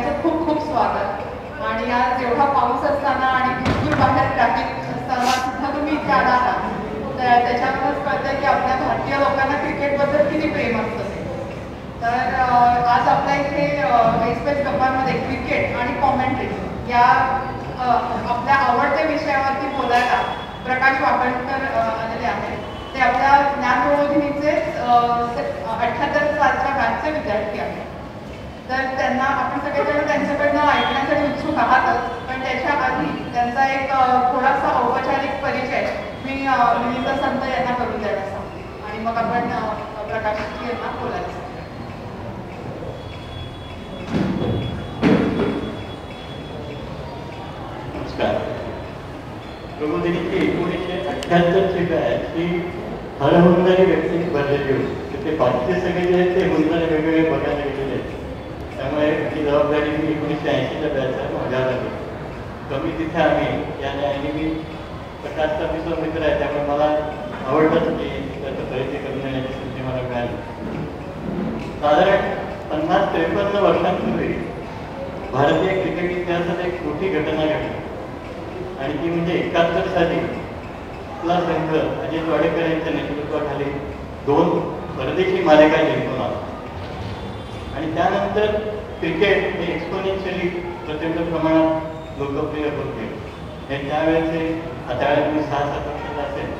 सगळ्यांचं खूप खूप स्वागत. आणि आज एवढा पाऊस असताना आणि भरपूर बाहेर ट्रॅफिक असताना सुद्धा तुम्ही इथे आला आहात. त्याच्यावरच कळतं की आपल्या भारतीय लोकांना क्रिकेटबद्दल किती प्रेम असतं. तर आज आपल्या इथे एक्सप्रेस गप्पांमध्ये क्रिकेट आणि कॉमेंट्री या आपल्या आवडत्या विषयावरती बोलायला प्रकाश वाकणकर आलेले आहेत. ते आपल्या ज्ञानप्रबोधिनीचे 78 सालच्या बॅचचे विद्यार्थी आहेत. तर त्यांना आपण सगळेजण त्यांच्याकडनं ऐकण्यासाठी उत्सुक आहातच, पण त्याच्या आधी त्यांचा एक थोडासा औपचारिक परिचय मी विनीत संत यांना करून द्यायला सांगते आणि मग आपण प्रकाशजी यांना बोलायला सांगतो. नमस्कार. प्रबोधिनीची 1978ची बॅच ही हळहुंदारी व्यक्तींनी भरलेली होती. ते बाकीचे सगळे जे आहेत ते हुंदारे वेगवेगळे बघायला गेलेले आहेत. त्यामुळे ही जबाबदारी मी 1980च्या बॅचला माझ्यावर आली. कमी तिथे आम्ही याने आणि मी प्रकाशचा मित्र मित्र आहे, त्यामुळे मला आवडतंच की त्याचा परिचय करून देण्याची संधी मला मिळाली. साधारण 50-53 वर्षांपूर्वी भारतीय क्रिकेट इतिहासात एक मोठी घटना घडली आणि ती म्हणजे 71 साली आपला संघ अजित वाडेकर यांच्या नेतृत्वाखाली 2 परदेशी मालिका जिंकून आला. आणि त्यानंतर क्रिकेट हे एक्सपोनेन्शियली प्रचंड प्रमाणात लोकप्रिय होत गेले. हे त्यावेळेचे त्यावेळेस मी 6-7 वर्षाचा असेल,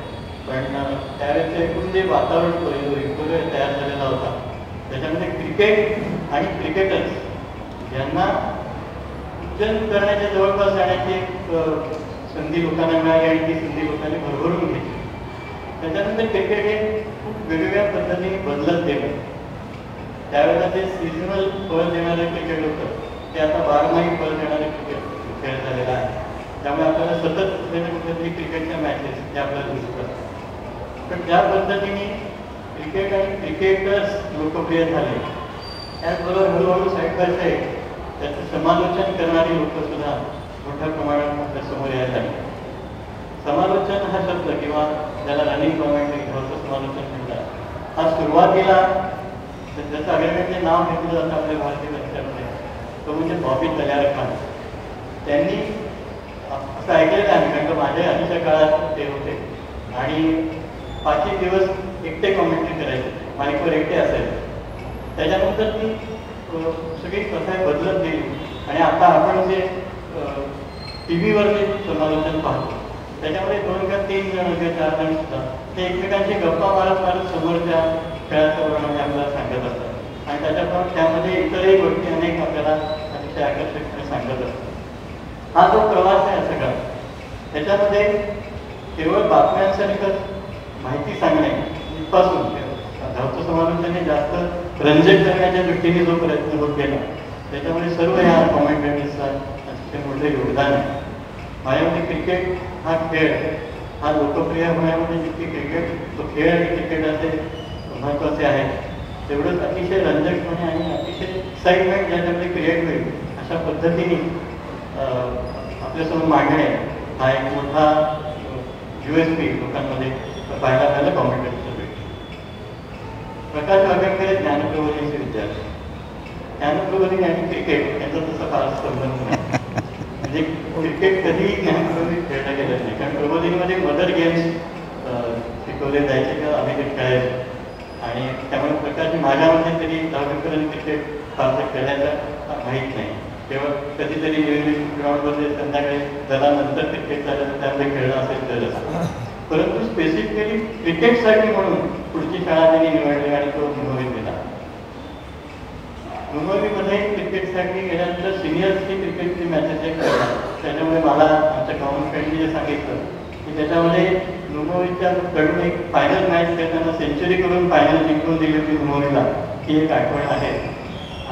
पण त्यावेळेचे एकूण जे वातावरण तयार झालेला होता त्याच्यामध्ये क्रिकेट आणि क्रिकेटर्स यांना उज्जैन करण्याच्या जवळपास जाण्याची एक संधी लोकांना मिळाली आणि ती संधी लोकांनी भरभरून घेतली. त्याच्यानंतर क्रिकेट हे खूप वेगवेगळ्या पद्धतीने बदलत गेलं. त्यावेळेला ते सिजनल फळ देणारे क्रिकेट होतं, ते आता 12माही फळ देणारे क्रिकेट खेळ झालेला आहे. त्यामुळे आपल्याला सतत कुठेतरी क्रिकेटच्या मॅचेस हे आपल्याला दिसतात. पण ज्या पद्धतीने क्रिकेट आणि क्रिकेटर्स लोकप्रिय झाले, त्याचबरोबर हळूहळू साईड बाय साईड त्याचं समालोचन करणारी लोक सुद्धा मोठ्या प्रमाणात आपल्या समोर यायला लागली. समालोचन हा शब्द किंवा ज्याला रनिंग कॉमेंट्री किंवा समालोचन म्हणतात, हा सुरुवातीला त्याचं अग्रगण्य नाव घेतलं जातं आपल्या भारतीय कल्चरमध्ये, तो म्हणजे बॉबी तयार खान. त्यांनी असं ऐकलेलं आहे, कारण माझ्या आधीच्या काळात ते होते आणि 5 दिवस एकटे कॉमेंट्री करायचे, माईकवर एकटे असायचे. त्याच्यानंतर ती सगळी कथा बदलत गेली आणि आता आपण जे TV वर जे समालोचन पाहतो त्याच्यामध्ये 2 का 3 जण किंवा 4 जण सुद्धा ते एकमेकांची गप्पा मारत मारत समोरच्या खेळाचं वर्णन आपल्याला सांगत असतात आणि त्याच्याप्रमाणे त्यामध्ये इतरही गोष्टी अनेक आपल्याला अतिशय आकर्षकपणे सांगत असतात. हा जो प्रवास आहे सगळा, त्याच्यामध्ये केवळ बातम्यांसारखंच माहिती सांगणे इथपासून धावतं समालोचन हे जास्त रंजक करण्याच्या दृष्टीने जो प्रयत्न होत गेला, त्याच्यामुळे सर्व ह्या कॉमेंटेटर्सचा अतिशय मोठे योगदान आहे. माझ्यामध्ये क्रिकेट हा खेळ हा लोकप्रिय होण्यामध्ये जितकी क्रिकेट तो खेळ आणि क्रिकेट असे महत्त्वाचे आहेत, तेवढंच अतिशय रंजकपणे आणि अतिशय एक्साइटमेंट ज्याच्यामध्ये क्रिएट होईल अशा पद्धतीने आपल्यासमोर मांडणे हा एक मोठा USP लोकांमध्ये पाहायला कॉमेंटेटर्स. प्रकाश वाकणकर ज्ञानप्रबोधिनीचे विद्यार्थी. ज्ञानप्रबोधिनी आणि क्रिकेट यांचा तसा फार संबंध नाही. म्हणजे क्रिकेट कधीही ज्ञानप्रबोधिनी खेळलं गेलं नाही, कारण प्रबोधिनीमध्ये मदर गेम्स शिकवले जायचे किंवा आम्ही ते खेळायचो. आणि त्यामुळे प्रकाश माझ्यामध्ये तरी वाकणकर क्रिकेट फारसं खेळायचं माहीत नाही. तेव्हा कधीतरी इंग्लिश ग्राउंडमध्ये संध्याकाळी दलानंतर क्रिकेट झालं तर त्यामध्ये खेळणं असेल तरच. परंतु स्पेसिफिकली क्रिकेटसाठी म्हणून पुढची शाळा त्यांनी निवडली आणि तो मुंबईत गेला. मुंबईमध्ये क्रिकेटसाठी गेल्यानंतर सिनियर्सची क्रिकेटची मॅचेस एक खेळला. त्याच्यामुळे मला आमच्या कॉमन फ्रेंडनी जे सांगितलं की त्याच्यामध्ये मुंबईच्या कडून एक फायनल मॅच खेळताना सेंचुरी करून फायनल जिंकून दिली होती मुंबईला, ही एक आठवण आहे.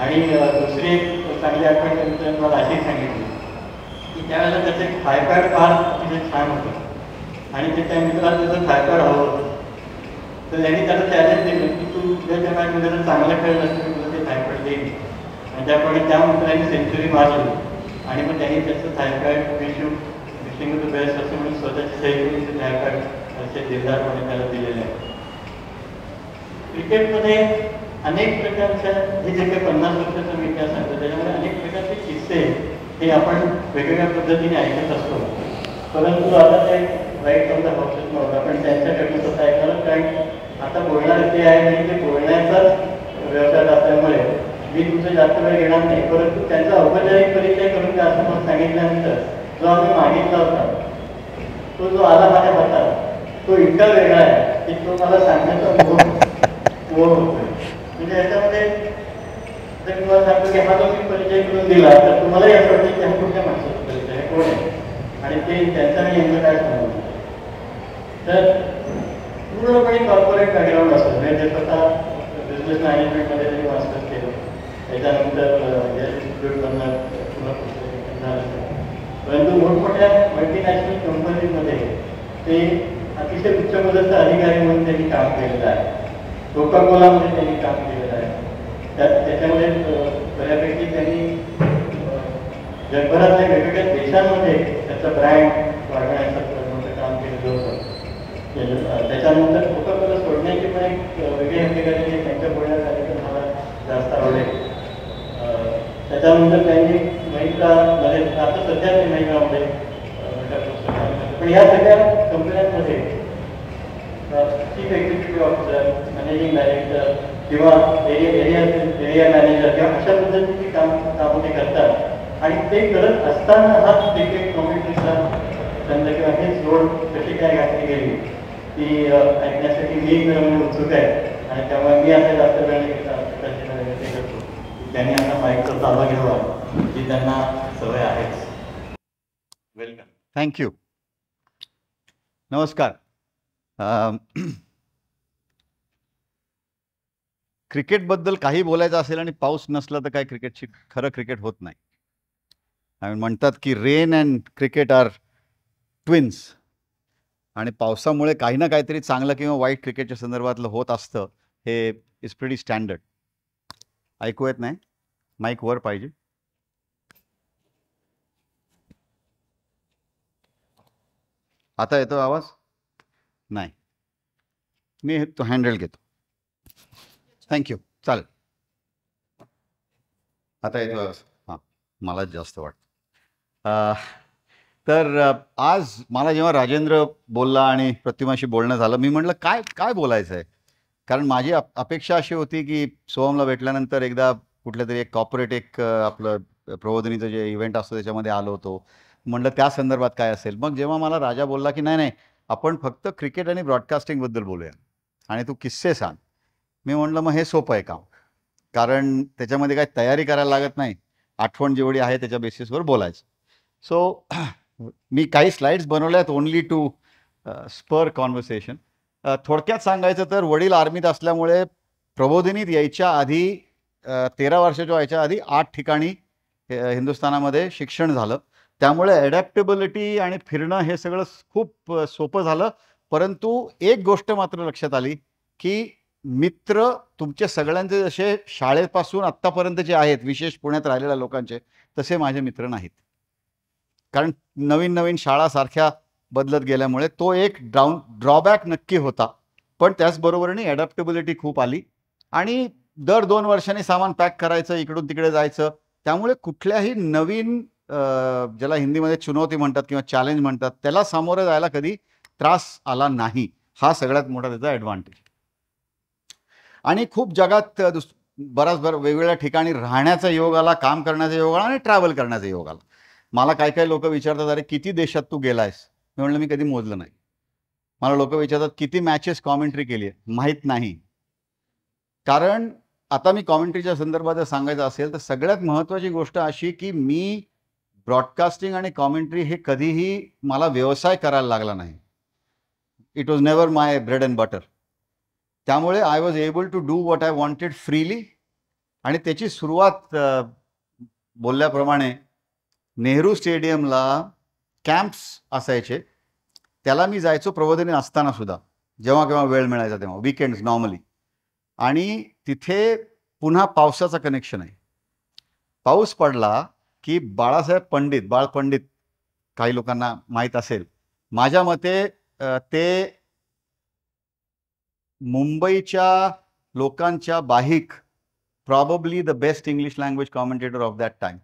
आणि दुसरी एक चांगली आठवण त्यांनी मला अशी सांगितली की त्यावेळेला त्याचं एक थायपॅड फार अतिशय छान होतं आणि ते त्या मित्राला त्याचं थायपॅड हवं होतं. तर त्यांनी त्याला चॅलेंज दिलं की तू तुझ्या मॅचमध्ये जर चांगला खेळ नसेल तुला ते थायपॅड देईल. आणि त्याप्रमाणे त्या मित्राने सेंचुरी मारली आणि मग त्यांनी त्याचं थायपॅड विशिंग टू बेस्ट असं म्हणून स्वतःची सही थायपॅड असे दिलदारपणे त्याला दिलेले आहे. क्रिकेटमध्ये अनेक प्रकारच्या हे जे काही 50 वर्षाचा मी इतिहास सांगतो त्याच्यामध्ये अनेक प्रकारचे हे आपण वेगवेगळ्या पद्धतीने ऐकत असतो. परंतु आता ते वाईट समजा बक्षीस नव्हता, पण त्यांच्याकडनं स्वतः ऐकलं, कारण आता बोलणारे ते आहे आणि ते बोलण्याचाच व्यवसाय असल्यामुळे मी तुमचं जास्त वेळ घेणार नाही. परंतु त्यांचा औपचारिक परिचय करून द्या असं मला सांगितल्यानंतर जो आम्ही मागितला होता तो जो आला माझ्या हातात तो इतका वेगळा आहे की तो मला सांगण्याचा मोह होतोय. म्हणजे याच्यामध्ये जर तुम्हाला सांगतो की हा जो मी परिचय करून दिला तर तुम्हालाही असं वाटतं की हा कुठल्या माणसाचा परिचय आहे, कोण आहे, आणि ते त्यांचा मी यांचं काय सांगू. तर पूर्णपणे कॉर्पोरेट बॅकग्राऊंड असतं. म्हणजे स्वतः बिझनेस मॅनेजमेंटमध्ये त्यांनी मास्टर्स केलं, त्याच्यानंतर इन्स्टिट्यूटमधनं पुन्हा पुस्तक झालं. परंतु मोठमोठ्या मल्टीनॅशनल कंपनीजमध्ये ते अतिशय उच्च पदाचा अधिकारी म्हणून त्यांनी काम केलेलं आहे. कोका कोलामध्ये त्यांनी काम केलेलं आहे. त्याच्यामध्ये बऱ्यापैकी त्यांनी जगभरातल्या वेगवेगळ्या देशांमध्ये त्याचं ब्रँड वाढवण्याचं मोठं काम केलेलं होतं. त्याच्यानंतर कोका कोला सोडण्याची पण एक वेगळी हकीकत त्यांच्या बोलण्यात आली तर मला जास्त आवडेल. त्याच्यानंतर त्यांनी महिंद्रामध्ये, आता सध्या ते महिंद्रामध्ये, पण या सगळ्या कंपन्यांमध्ये chief executive officer, managing director किंवा एरिया मॅनेजर किंवा अशा पद्धतीची कामं ते करतात. आणि ते करत असताना हा क्रिकेट कॉमेंट्रीचा छंद किंवा हे जोड कशी काय घातली गेली ती ऐकण्यासाठी मी उत्सुक आहे. आणि त्यामुळे मी आता जास्त वेळ घेता करतो. त्यांनी आता माईकचा ताबा घ्यावा जी त्यांना सवय आहेच. वेलकम. थँक्यू. नमस्कार. क्रिकेटबद्दल काही बोलायचं असेल आणि पाऊस नसला तर काय क्रिकेटची खरं क्रिकेट होत नाही. म्हणतात की rain and cricket are twins. आणि पावसामुळे काही ना काहीतरी चांगलं किंवा वाईट क्रिकेटच्या संदर्भातलं होत असतं. हे इज प्रिटी स्टँडर्ड. ऐकू येत नाही? माईक वर पाहिजे. आता येतो आवाज? नाही, मी तो हँडल घेतो. थँक्यू. चालेल. आता येतो आवाज? हां, मलाच जास्त वाटतं. तर आज मला जेव्हा राजेंद्र बोलला आणि प्रतिमाशी बोलणं झालं, मी म्हटलं काय काय बोलायचं आहे. कारण माझी अपेक्षा अशी होती की सोहमला भेटल्यानंतर एकदा कुठल्या तरी एक कॉर्पोरेट आपलं प्रबोधिनीचं जे इव्हेंट असतो त्याच्यामध्ये आलो होतो. म्हटलं त्या संदर्भात काय असेल. मग जेव्हा मला राजा बोलला की नाही आपण फक्त क्रिकेट आणि ब्रॉडकास्टिंगबद्दल बोलूया आणि तू किस्से सांग. मी म्हटलं मग हे सोपं आहे काम, कारण त्याच्यामध्ये काही तयारी करायला लागत नाही. आठवण जेवढी आहे त्याच्या बेसिसवर बोलायचं. सो मी काही स्लाइड्स बनवल्या आहेत ओनली टू स्पर कॉन्व्हर्सेशन. थोडक्यात सांगायचं तर वडील आर्मीत असल्यामुळे प्रबोधिनीत यायच्या आधी 13 वर्षाच्या व्हायच्या आधी 8 ठिकाणी हिंदुस्थानामध्ये शिक्षण झालं. त्यामुळे ॲडॅप्टेबिलिटी आणि फिरणं हे सगळं खूप सोपं झालं. परंतु एक गोष्ट मात्र लक्षात आली की मित्र तुमचे सगळ्यांचे जसे शाळेपासून आत्तापर्यंतचे आहेत, विशेष पुण्यात राहिलेल्या लोकांचे, तसे माझे मित्र नाहीत. कारण नवीन नवीन शाळासारख्या बदलत गेल्यामुळे तो एक ड्रॉबॅक नक्की होता. पण त्याचबरोबरीने ॲडॅप्टेबिलिटी खूप आली आणि दर 2 वर्षांनी सामान पॅक करायचं, इकडून तिकडे जायचं. त्यामुळे कुठल्याही नवीन ज्याला हिंदीमध्ये चुनौती म्हणतात किंवा चॅलेंज म्हणतात त्याला सामोरं जायला कधी त्रास आला नाही. हा सगळ्यात मोठा त्याचा ॲडव्हान्टेज. आणि खूप जगात बराच वेगवेगळ्या ठिकाणी राहण्याचा योग आला, काम करण्याचा योग आला आणि ट्रॅव्हल करण्याचा योग आला. मला काही लोक विचारतात अरे किती देशात तू गेलायस. मी म्हटलं मी कधी मोजलं नाही. मला लोक विचारतात किती मॅचेस कॉमेंट्री केली आहे. माहीत नाही. कारण आता मी कॉमेंट्रीच्या संदर्भात सांगायचं असेल तर सगळ्यात महत्त्वाची गोष्ट अशी की मी ब्रॉडकास्टिंग आणि कॉमेंट्री हे कधीही मला व्यवसाय करायला लागला नाही. It was never my bread and butter. त्यामुळे I was able to do what I wanted freely. आणि त्याची सुरुवात बोलल्याप्रमाणे नेहरू स्टेडियमला कॅम्प्स असायचे, त्याला मी जायचो प्रबोधिनी असताना सुद्धा, जेव्हा केव्हा वेळ मिळायचा तेव्हा, वीकेंड्स नॉर्मली. आणि तिथे पुन्हा पावसाचा कनेक्शन आहे. पाऊस पडला की बाळासाहेब पंडित, बाळ पंडित काही लोकांना माहीत असेल, माझ्या मते ते मुंबईच्या लोकांच्या बाहिक probably the best English language commentator of that time.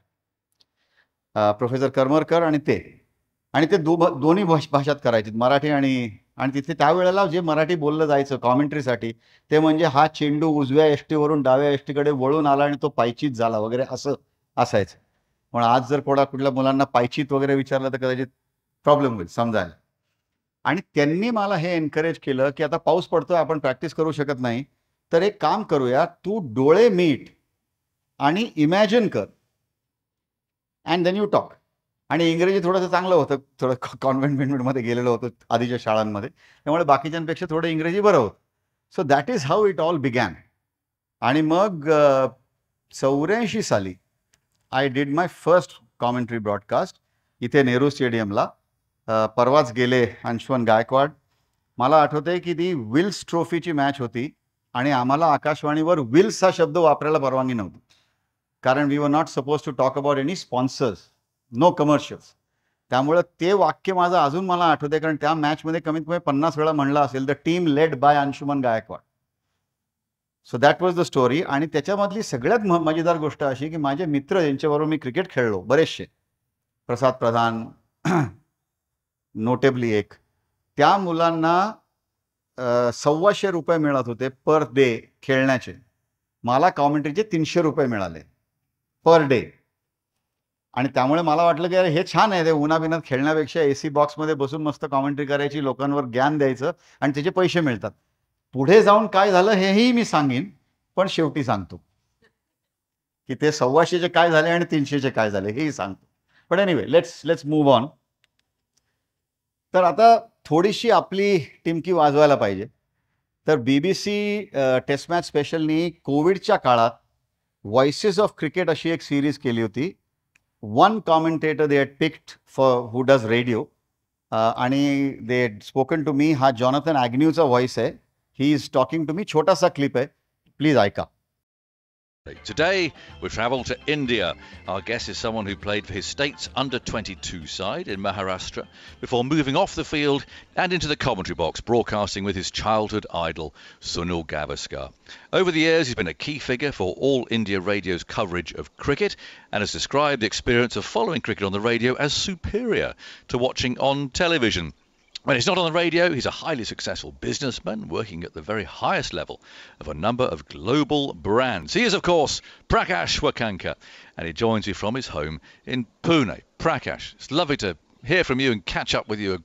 Professor Karmarkar आणि ते दोन्ही भाषात करायचे, मराठी आणि तिथे त्यावेळेला जे मराठी बोललं जायचं कॉमेंट्रीसाठी ते म्हणजे हा चेंडू उजव्या एष्टीवरून डाव्या एष्टीकडे वळून आला आणि तो पायचीत झाला वगैरे असं असायचं. पण आज जर कुठल्या मुलांना पायचीत वगैरे विचारलं तर कदाचित प्रॉब्लेम होईल समजायला. आणि त्यांनी मला हे एनकरेज केलं की आता पाऊस पडतोय, आपण प्रॅक्टिस करू शकत नाही, तर एक काम करूया, तू डोळे मीट आणि इमॅजिन कर अँड देन यू टॉक. आणि इंग्रजी थोडंसं चांगलं होतं, थोडं कॉन्व्हेंटमध्ये गेलेलं होतं आधीच्या शाळांमध्ये, त्यामुळे बाकीच्यांपेक्षा थोडं इंग्रजी बरं होतं. So that is how it all begin. आणि मग 84 साली I did my first commentary broadcast इथे नेहरू स्टेडियमला. परवाच गेले अंशुमन गायकवाड. मला आठवतंय की ती विल्स ट्रॉफीची मॅच होती आणि आम्हाला आकाशवाणीवर विल्स हा शब्द वापरायला परवानगी नव्हती, कारण we were not suppose to talk about any sponsors, no commercials. त्यामुळं ते वाक्य माझं अजून मला आठवतंय, कारण त्या मॅचमध्ये कमीत कमी 50 वेळा म्हणलं असेल, the team led by Anshuman Gaikwad. So that was the story. आणि त्याच्यामधली सगळ्यात मजेदार गोष्ट अशी की माझे मित्र ज्यांच्याबरोबर मी क्रिकेट खेळलो बरेचसे, प्रसाद प्रधान नोटेबली एक, त्या मुलांना 1,200 रुपये मिळत होते पर डे खेळण्याचे. मला कॉमेंट्रीचे 300 रुपये मिळाले पर डे. आणि त्यामुळे मला वाटलं की अरे हे छान आहे, ते उन्हाबिनात खेळण्यापेक्षा AC बॉक्समध्ये बसून मस्त कॉमेंट्री करायची, लोकांवर ज्ञान द्यायचं आणि त्याचे पैसे मिळतात. पुढे जाऊन काय झालं हेही मी सांगेन, पण शेवटी सांगतो की ते 1,200चे काय झाले आणि 300चे काय झाले हेही सांगतो. पण एनिवे लेट्स मूव्ह ऑन. तर आता थोडीशी आपली टिमकी वाजवायला पाहिजे. तर BBC टेस्ट मॅच स्पेशलनी कोविडच्या काळात व्हॉइसेस ऑफ क्रिकेट अशी एक सिरीज केली होती. One commentator they had picked for who does radio, आणि they had spoken to me. हा जॉनथन ॲग्न्यूचा व्हॉइस आहे. He is talking to me. छोटासा क्लिप आहे, प्लीज ऐका. Today, we travel to India. Our guest is someone who played for his state's under-22 side in Maharashtra before moving off the field and into the commentary box, broadcasting with his childhood idol, Sunil Gavaskar. Over the years, he's been a key figure for All India Radio's coverage of cricket and has described the experience of following cricket on the radio as superior to watching on television. When he's not on the radio, he's a highly successful businessman working at the very highest level of a number of global brands. He is, of course, Prakash Wakanka, and he joins me from his home in Pune. Prakash, it's lovely to hear from you and catch up with you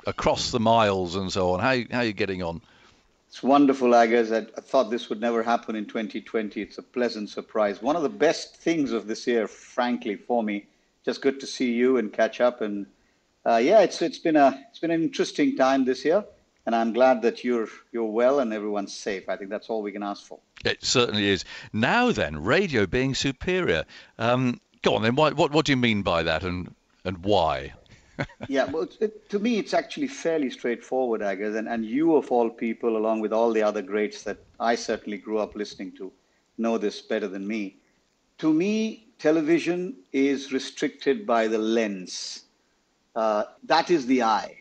across the miles and so on. How are you getting on? It's wonderful, Agaz. I thought this would never happen in 2020. It's a pleasant surprise. One of the best things of this year, frankly, for me. Just good to see you and catch up. And it's been an interesting time this year, and I'm glad that you're well and everyone's safe. I think that's all we can ask for. It certainly is. Now then, radio being superior. Go on then. What do you mean by that, and why? Yeah, well, to me, it's actually fairly straightforward, Agaz, and you of all people, along with all the other greats that I certainly grew up listening to, know this better than me. To me, television is restricted by the lens. That is the eye.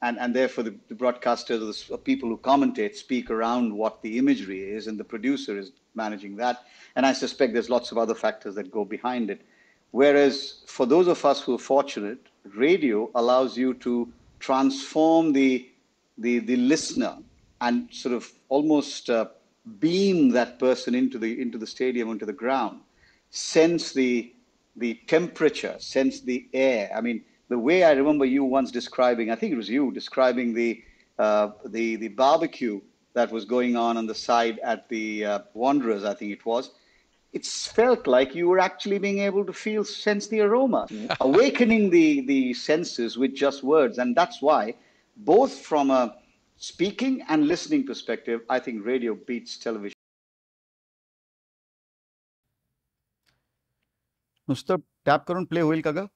And therefore, the broadcasters, the people who commentate, speak around what the imagery is, and the producer is managing that. And I suspect there's lots of other factors that go behind it. Whereas for those of us who are fortunate, radio allows you to transform the listener and sort of almost beam that person into the stadium, into the ground, sense the temperature, sense the air. I mean, the way I remember you once describing, I think it was you describing the barbecue that was going on the side at the Wanderers, I think it was. It's felt like you were actually being able to sense the aroma, awakening the senses with just words. And that's why, both from a speaking and listening perspective, I think radio beats television. नुसतं tap करून play होईल का ग?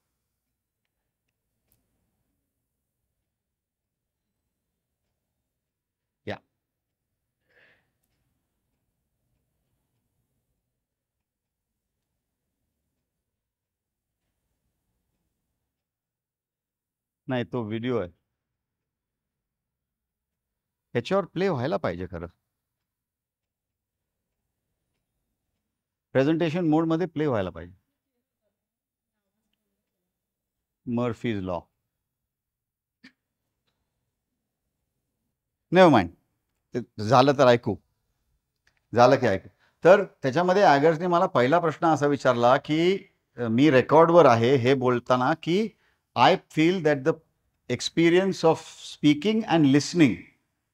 या नाही, तो video आहे, ह्याच्यावर प्ले व्हायला पाहिजे खरं. प्रेझेंटेशन मोडमध्ये प्ले व्हायला पाहिजे. Murphy's law. नेव्हर माइंड, झालं तर ऐकू, झालं की ऐकू. तर त्याच्यामध्ये ॲगर्सने मला पहिला प्रश्न असा विचारला की मी रेकॉर्डवर आहे हे बोलताना की I feel that the experience of speaking and listening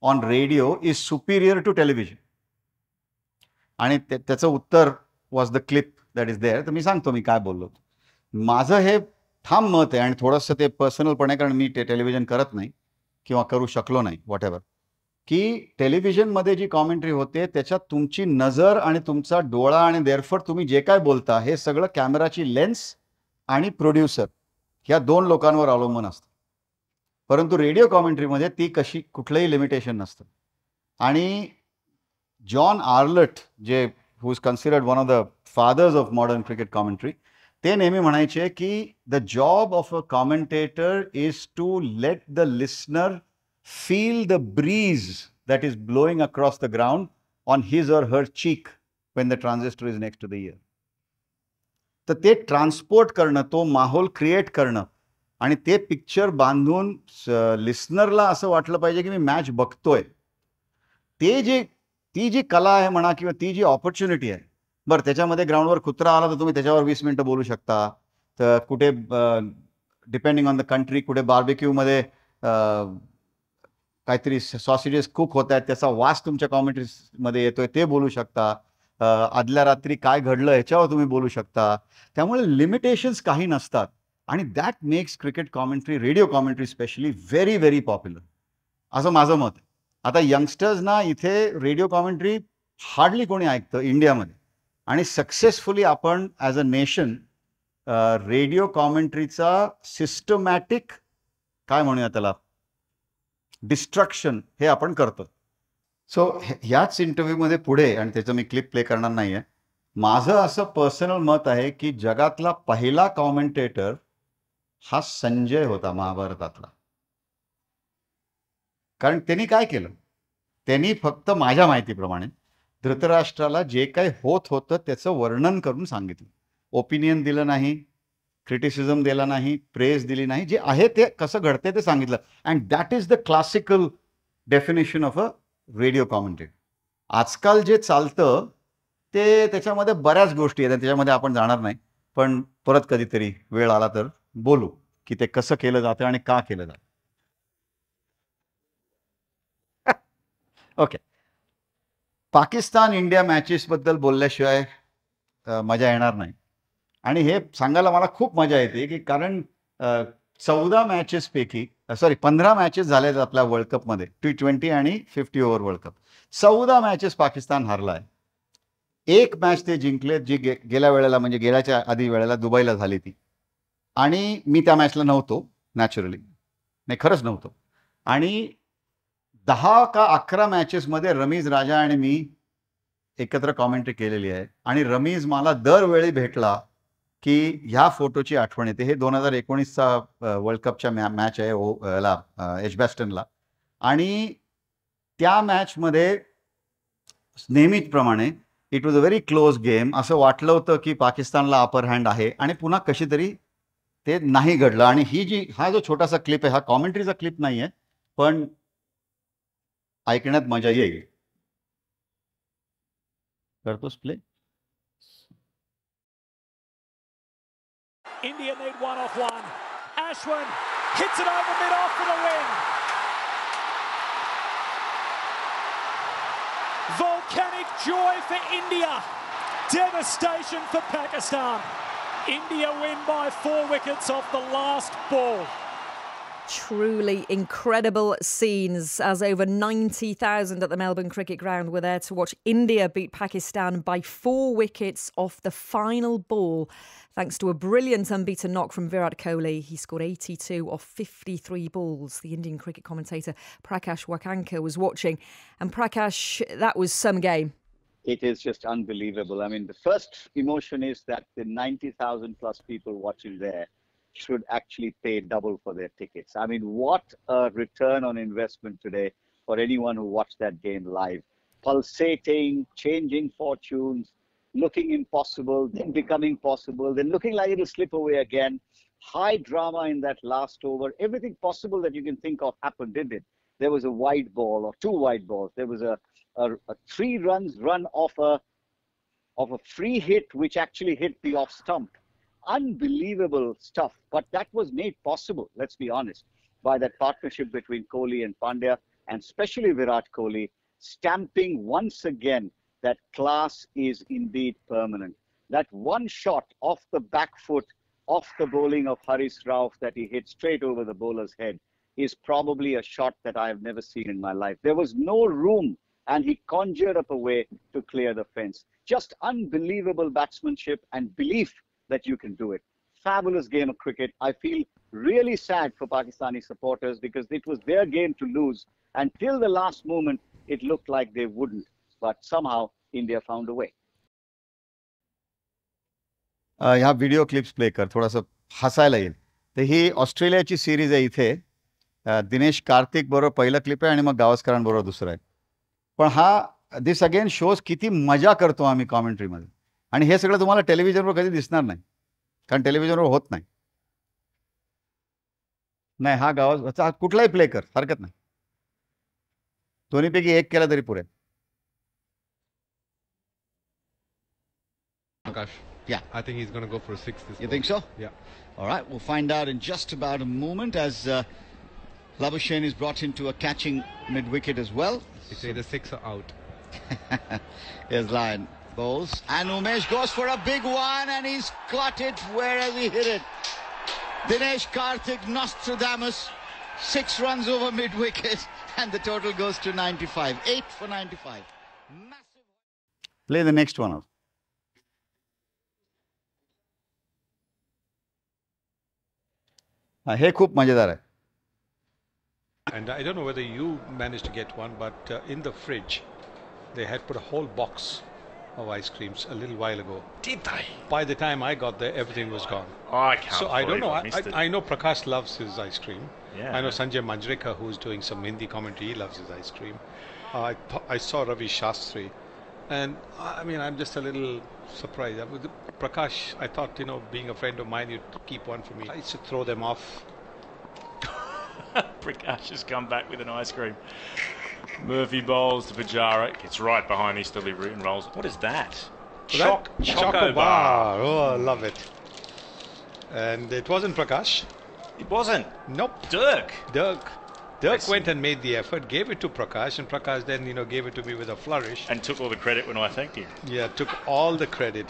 on radio is superior to television. आणि त्याचं उत्तर was the clip that is there. तर मी सांगतो मी काय बोललो. माझं हे ठाम मत आहे आणि थोडंसं ते पर्सनल पण आहे, कारण मी ते टेलिव्हिजन करत नाही किंवा करू शकलो नाही वॉट एव्हर, की टेलिव्हिजनमध्ये जी कॉमेंट्री होते त्याच्यात तुमची नजर आणि तुमचा डोळा आणि देअरफॉर तुम्ही जे काय बोलता हे सगळं कॅमेराची लेन्स आणि प्रोड्युसर ह्या दोन लोकांवर अवलंबून असतं. परंतु रेडिओ कॉमेंट्रीमध्ये ती कशी कुठलंही लिमिटेशन नसतं. आणि जॉन आर्लट, जे who is considered one of the fathers of modern cricket commentary, ते नेहमी म्हणायचे की the job of a commentator is to let the listener feel the breeze that is blowing across the ground on his or her cheek when the transistor is next to the ear. तर ते transport करणं, तो माहोल create करणं आणि ते picture बांधून लिस्नरला असं वाटलं पाहिजे की मी मॅच बघतोय. ती जी कला आहे म्हणा किंवा ती जी ऑपॉर्च्युनिटी आहे. बरं, त्याच्यामध्ये ग्राउंडवर कुत्रा आला तर तुम्ही त्याच्यावर 20 मिनिटं बोलू शकता. तर कुठे डिपेंडिंग ऑन द कंट्री, कुठे बार्बेक्यूमध्ये काहीतरी सॉसेजेस कुक होत आहेत त्याचा वास तुमच्या कॉमेंट्रीमध्ये येतोय ते बोलू शकता. आदल्या रात्री काय घडलं ह्याच्यावर तुम्ही बोलू शकता. त्यामुळे लिमिटेशन्स काही नसतात आणि that makes cricket commentary, radio commentary specially, very very popular, असं माझं मत आहे. आता यंगस्टर्सना इथे रेडिओ कॉमेंट्री हार्डली कोणी ऐकतं इंडियामध्ये, आणि सक्सेसफुली आपण ॲज अ नेशन रेडिओ कॉमेंट्रीचा सिस्टमॅटिक काय म्हणूया त्याला डिस्ट्रक्शन हे आपण करतो. सो ह्याच इंटरव्ह्यूमध्ये पुढे, आणि त्याचं मी क्लिप प्ले करणार नाही आहे, माझं असं पर्सनल मत आहे की जगातला पहिला कॉमेंटेटर हा संजय होता महाभारतातला. कारण त्यांनी काय केलं, त्यांनी फक्त माझ्या माहितीप्रमाणे धृतराष्ट्राला जे काही होत होतं त्याचं वर्णन करून सांगितलं. ओपिनियन दिलं नाही, क्रिटिसिझम दिला नाही, प्रेज दिली नाही, जे आहे ते कसं घडते ते सांगितलं. And that is the classical definition of a radio commentator. आजकाल जे चालतं ते त्याच्यामध्ये बऱ्याच गोष्टी आहेत, त्याच्यामध्ये आपण जाणार नाही, पण परत कधीतरी वेळ आला तर बोलू की ते कसं केलं जातं आणि का केलं जातं. ओके, पाकिस्तान इंडिया मॅचेसबद्दल बोलल्याशिवाय मजा येणार नाही. आणि हे सांगायला मला खूप मजा येते की कारण 14 मॅचेसपैकी 15 मॅचेस झाल्या आहेत आपल्या वर्ल्ड कपमध्ये, T20 आणि 50 over world cup. 14 matches Pakistan हरला आहे. एक मॅच ते जिंकले जी गेल्या वेळेला, म्हणजे गेल्याच्या आधी वेळेला दुबईला झाली ती, आणि मी त्या मॅचला नव्हतो, नॅचरली नाही, खरंच नव्हतो. आणि 10 का 11 मॅचेसमध्ये रमीज राजा आणि मी एकत्र कॉमेंट्री केलेली आहे. आणि रमीज मला दरवेळी भेटला की ह्या फोटोची आठवण येते. हे 2019चा वर्ल्ड कपच्या मॅच आहे याला एजबॅस्टनला. आणि त्या मॅचमध्ये नेहमीप्रमाणे it was a very close game. असं वाटलं होतं की पाकिस्तानला अपर हँड आहे, आणि पुन्हा कशी तरी ते नाही घडलं. आणि हा जो छोटासा क्लिप आहे, हा कॉमेंट्रीचा क्लिप नाही आहे, पण ऐकण्यात मजा येईल. करतोस play. India need one off one. Ashwin hits it over mid-off for the win. Volcanic joy for India. Devastation for Pakistan. India win by 4 wickets off the last ball. Truly incredible scenes as over 90,000 at the Melbourne Cricket Ground were there to watch India beat Pakistan by 4 wickets off the final ball, thanks to a brilliant unbeaten knock from Virat Kohli. He scored 82 off 53 balls. The Indian cricket commentator Prakash Wakankar was watching. And Prakash, that was some game. It is just unbelievable. I mean, the first emotion is that the 90,000 plus people watching there should actually pay double for their tickets. I mean, what a return on investment today for anyone who watched that game live. Pulsating, changing fortunes, looking impossible, then becoming possible, then looking like it'll slip away again. High drama in that last over. Everything possible that you can think of happened, didn't it? There was a wide ball or 2 wide balls. There was a 3 runs run off a free hit, which actually hit the off stump. Unbelievable stuff. But that was made possible, let's be honest, by that partnership between Kohli and Pandya, and especially Virat Kohli, stamping once again that class is indeed permanent. That one shot off the back foot, off the bowling of Haris Rauf that he hit straight over the bowler's head is probably a shot that I have never seen in my life. There was no room, and he conjured up a way to clear the fence. Just unbelievable batsmanship and belief that you can do it. Fabulous game of cricket. I feel really sad for Pakistani supporters because it was their game to lose. Until the last moment, it looked like they wouldn't. But somehow, India found a way. ह्या video clips play कर, थोडंसं हसायला येईल. तर ही ऑस्ट्रेलियाची series आहे. इथे दिनेश कार्तिक बरोबर पहिलं क्लिप आहे आणि मग गावस्करांबरोबर दुसरं आहे. पण हा दिस अगेन शोज किती मजा करतो आम्ही कॉमेंट्रीमध्ये. आणि हे सगळं तुम्हाला टेलिव्हिजनवर कधी दिसणार नाही, कारण टेलिव्हिजनवर होत नाही. नाही, हा गावाचा कुठलाही प्ले कर, हरकत नाही. दोन्हीपैकी एक केला तरी पुरे. Prakash. Yeah. I think he's going to go for a 6 this You ball. think so? Yeah. All right, we'll find out in just about a moment as Labuschagne is brought into a catching mid-wicket as well. It's either 6 or out. Here's Lyon bowls and Umesh goes for a big one and he's got it. Where has he hit it? Dinesh Karthik, Nostradamus, 6 runs over mid-wicket and the total goes to 95. 8 for 95. Massive. Play the next one out. हे खूप मजेदार आहे. And I don't know whether you managed to get one, but in the fridge, they had put a whole box of ice creams a little while ago. Did they? By the time I got there, everything was gone. Oh, I can't. So I don't know. missed it. I know Prakash loves his ice cream. Yeah. I know Sanjay Manjrekar, who's doing some Hindi commentary, he loves his ice cream. I saw Ravi Shastri, and I mean, I'm just a little surprised. With Prakash, I thought, you know, being a friend of mine, you'd keep one for me. I used to throw them off. Prakash has come back with an ice cream. Murphy bowls to Pujara, gets right behind his delivery and rolls. What is that? Choco bar. Oh, I love it. And it wasn't Prakash. It wasn't. Nope. Dirk went and made the effort, gave it to Prakash, and Prakash then, you know, gave it to me with a flourish. And took all the credit when I thanked him. Yeah, took all the credit.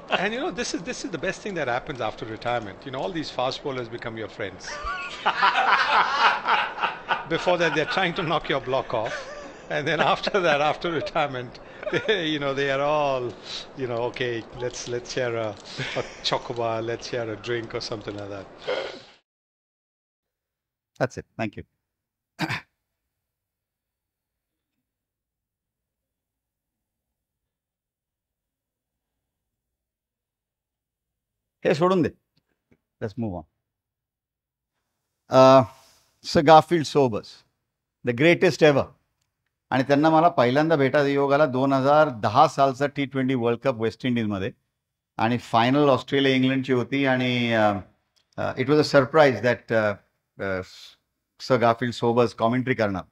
And you know, this is the best thing that happens after retirement. You know, all these fast bowlers become your friends. Before that, they're trying to knock your block off. And then after that, after retirement, you know, they are all, you know, okay, let's share a chocobar, let's share a drink or something like that. That's it. Thank you. हे सोडून दे. Let's move on. Sir Garfield Sobers, the greatest ever. आणि त्यांना मला पहिल्यांदा भेटायचा योग आला 2010 सालचा T20 वर्ल्ड कप वेस्ट इंडिजमध्ये, आणि फायनल ऑस्ट्रेलिया इंग्लंडची होती. आणि it was a surprise that Sir Garfield Sobers commentary करणार,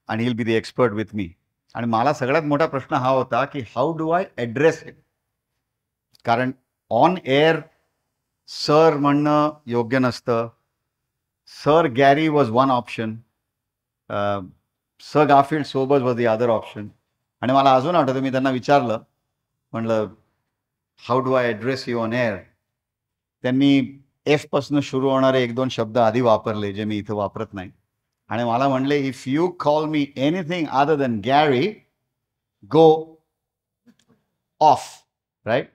आणि he'll be the expert with me. आणि मला सगळ्यात मोठा प्रश्न हा होता की how do I address it. कारण ऑन एअर सर म्हणणं योग्य नसतं. Sir Garry was one option, Sir Garfield Sobers was the other option. आणि मला अजून आठवतं, मी त्यांना विचारलं, म्हणलं how do I address you on air. त्यांनी एफ पासून सुरू होणारे 1-2 शब्द आधी वापरले जे मी इथं वापरत नाही, आणि मला म्हणले if you call me anything other than Garry, go off, right.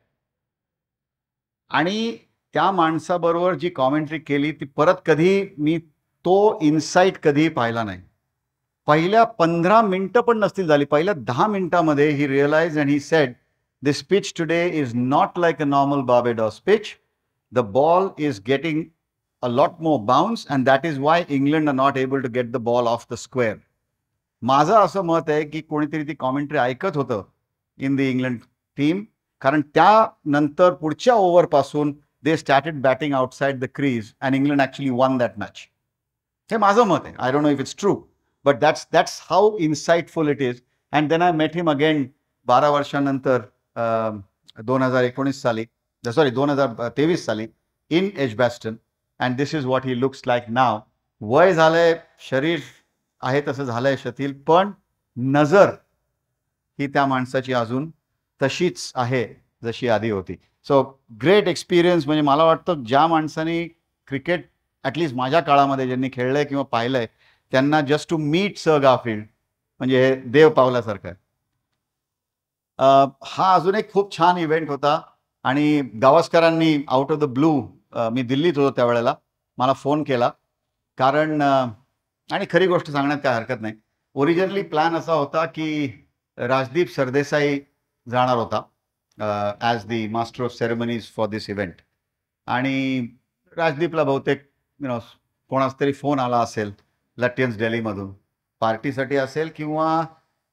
आणि त्या माणसाबरोबर जी कॉमेंट्री केली ती परत कधी मी तो इन्साईट कधीही पाहिला नाही. पहिल्या 15 मिनिटं पण नसतील झाली, पहिल्या 10 मिनिटांमध्ये he realise and he said this pitch today is not like a normal Barbados pitch. The ball is getting a lot more bounce and that is why England are not able to get the ball off the square. माझं असं मत आहे की कोणीतरी ती commentary ऐकत होतं in the England team, कारण त्यानंतर पुढच्या ओव्हरपासून they started batting outside the crease and England actually won that match. हे माझं मत आहे. I don't know if it's true, but that's how insightful it is. And then I met him again 12 वर्षानंतर 2019 साली, सॉरी 2023 साली in Edgbaston. And this is what he looks like now. वय झालंय, शरीर आहे तसं झालंय शिथिल, पण नजर ही त्या माणसाची अजून तशीच आहे जशी आधी होती. So great experience. म्हणजे मला वाटतं ज्या माणसाने क्रिकेट ॲटलिस्ट माझ्या काळामध्ये ज्यांनी खेळलंय किंवा पाहिलंय त्यांना just to meet sir Garfield म्हणजे हे देव पावल्यासारखं आहे. हा अजून एक खूप छान इव्हेंट होता. आणि गावस्करांनी आउट ऑफ द ब्लू, मी दिल्लीत होतो त्यावेळेला, मला फोन केला. कारण आणि खरी गोष्ट सांगण्यात काय हरकत नाही, ओरिजिनली प्लॅन असा होता की राजदीप सरदेसाई जाणार होता as the master of ceremonies for this event. आणि राजदीपला बहुतेक कोणाचा तरी फोन आला असेल लटियन्स दिल्लीमधून, पार्टीसाठी असेल किंवा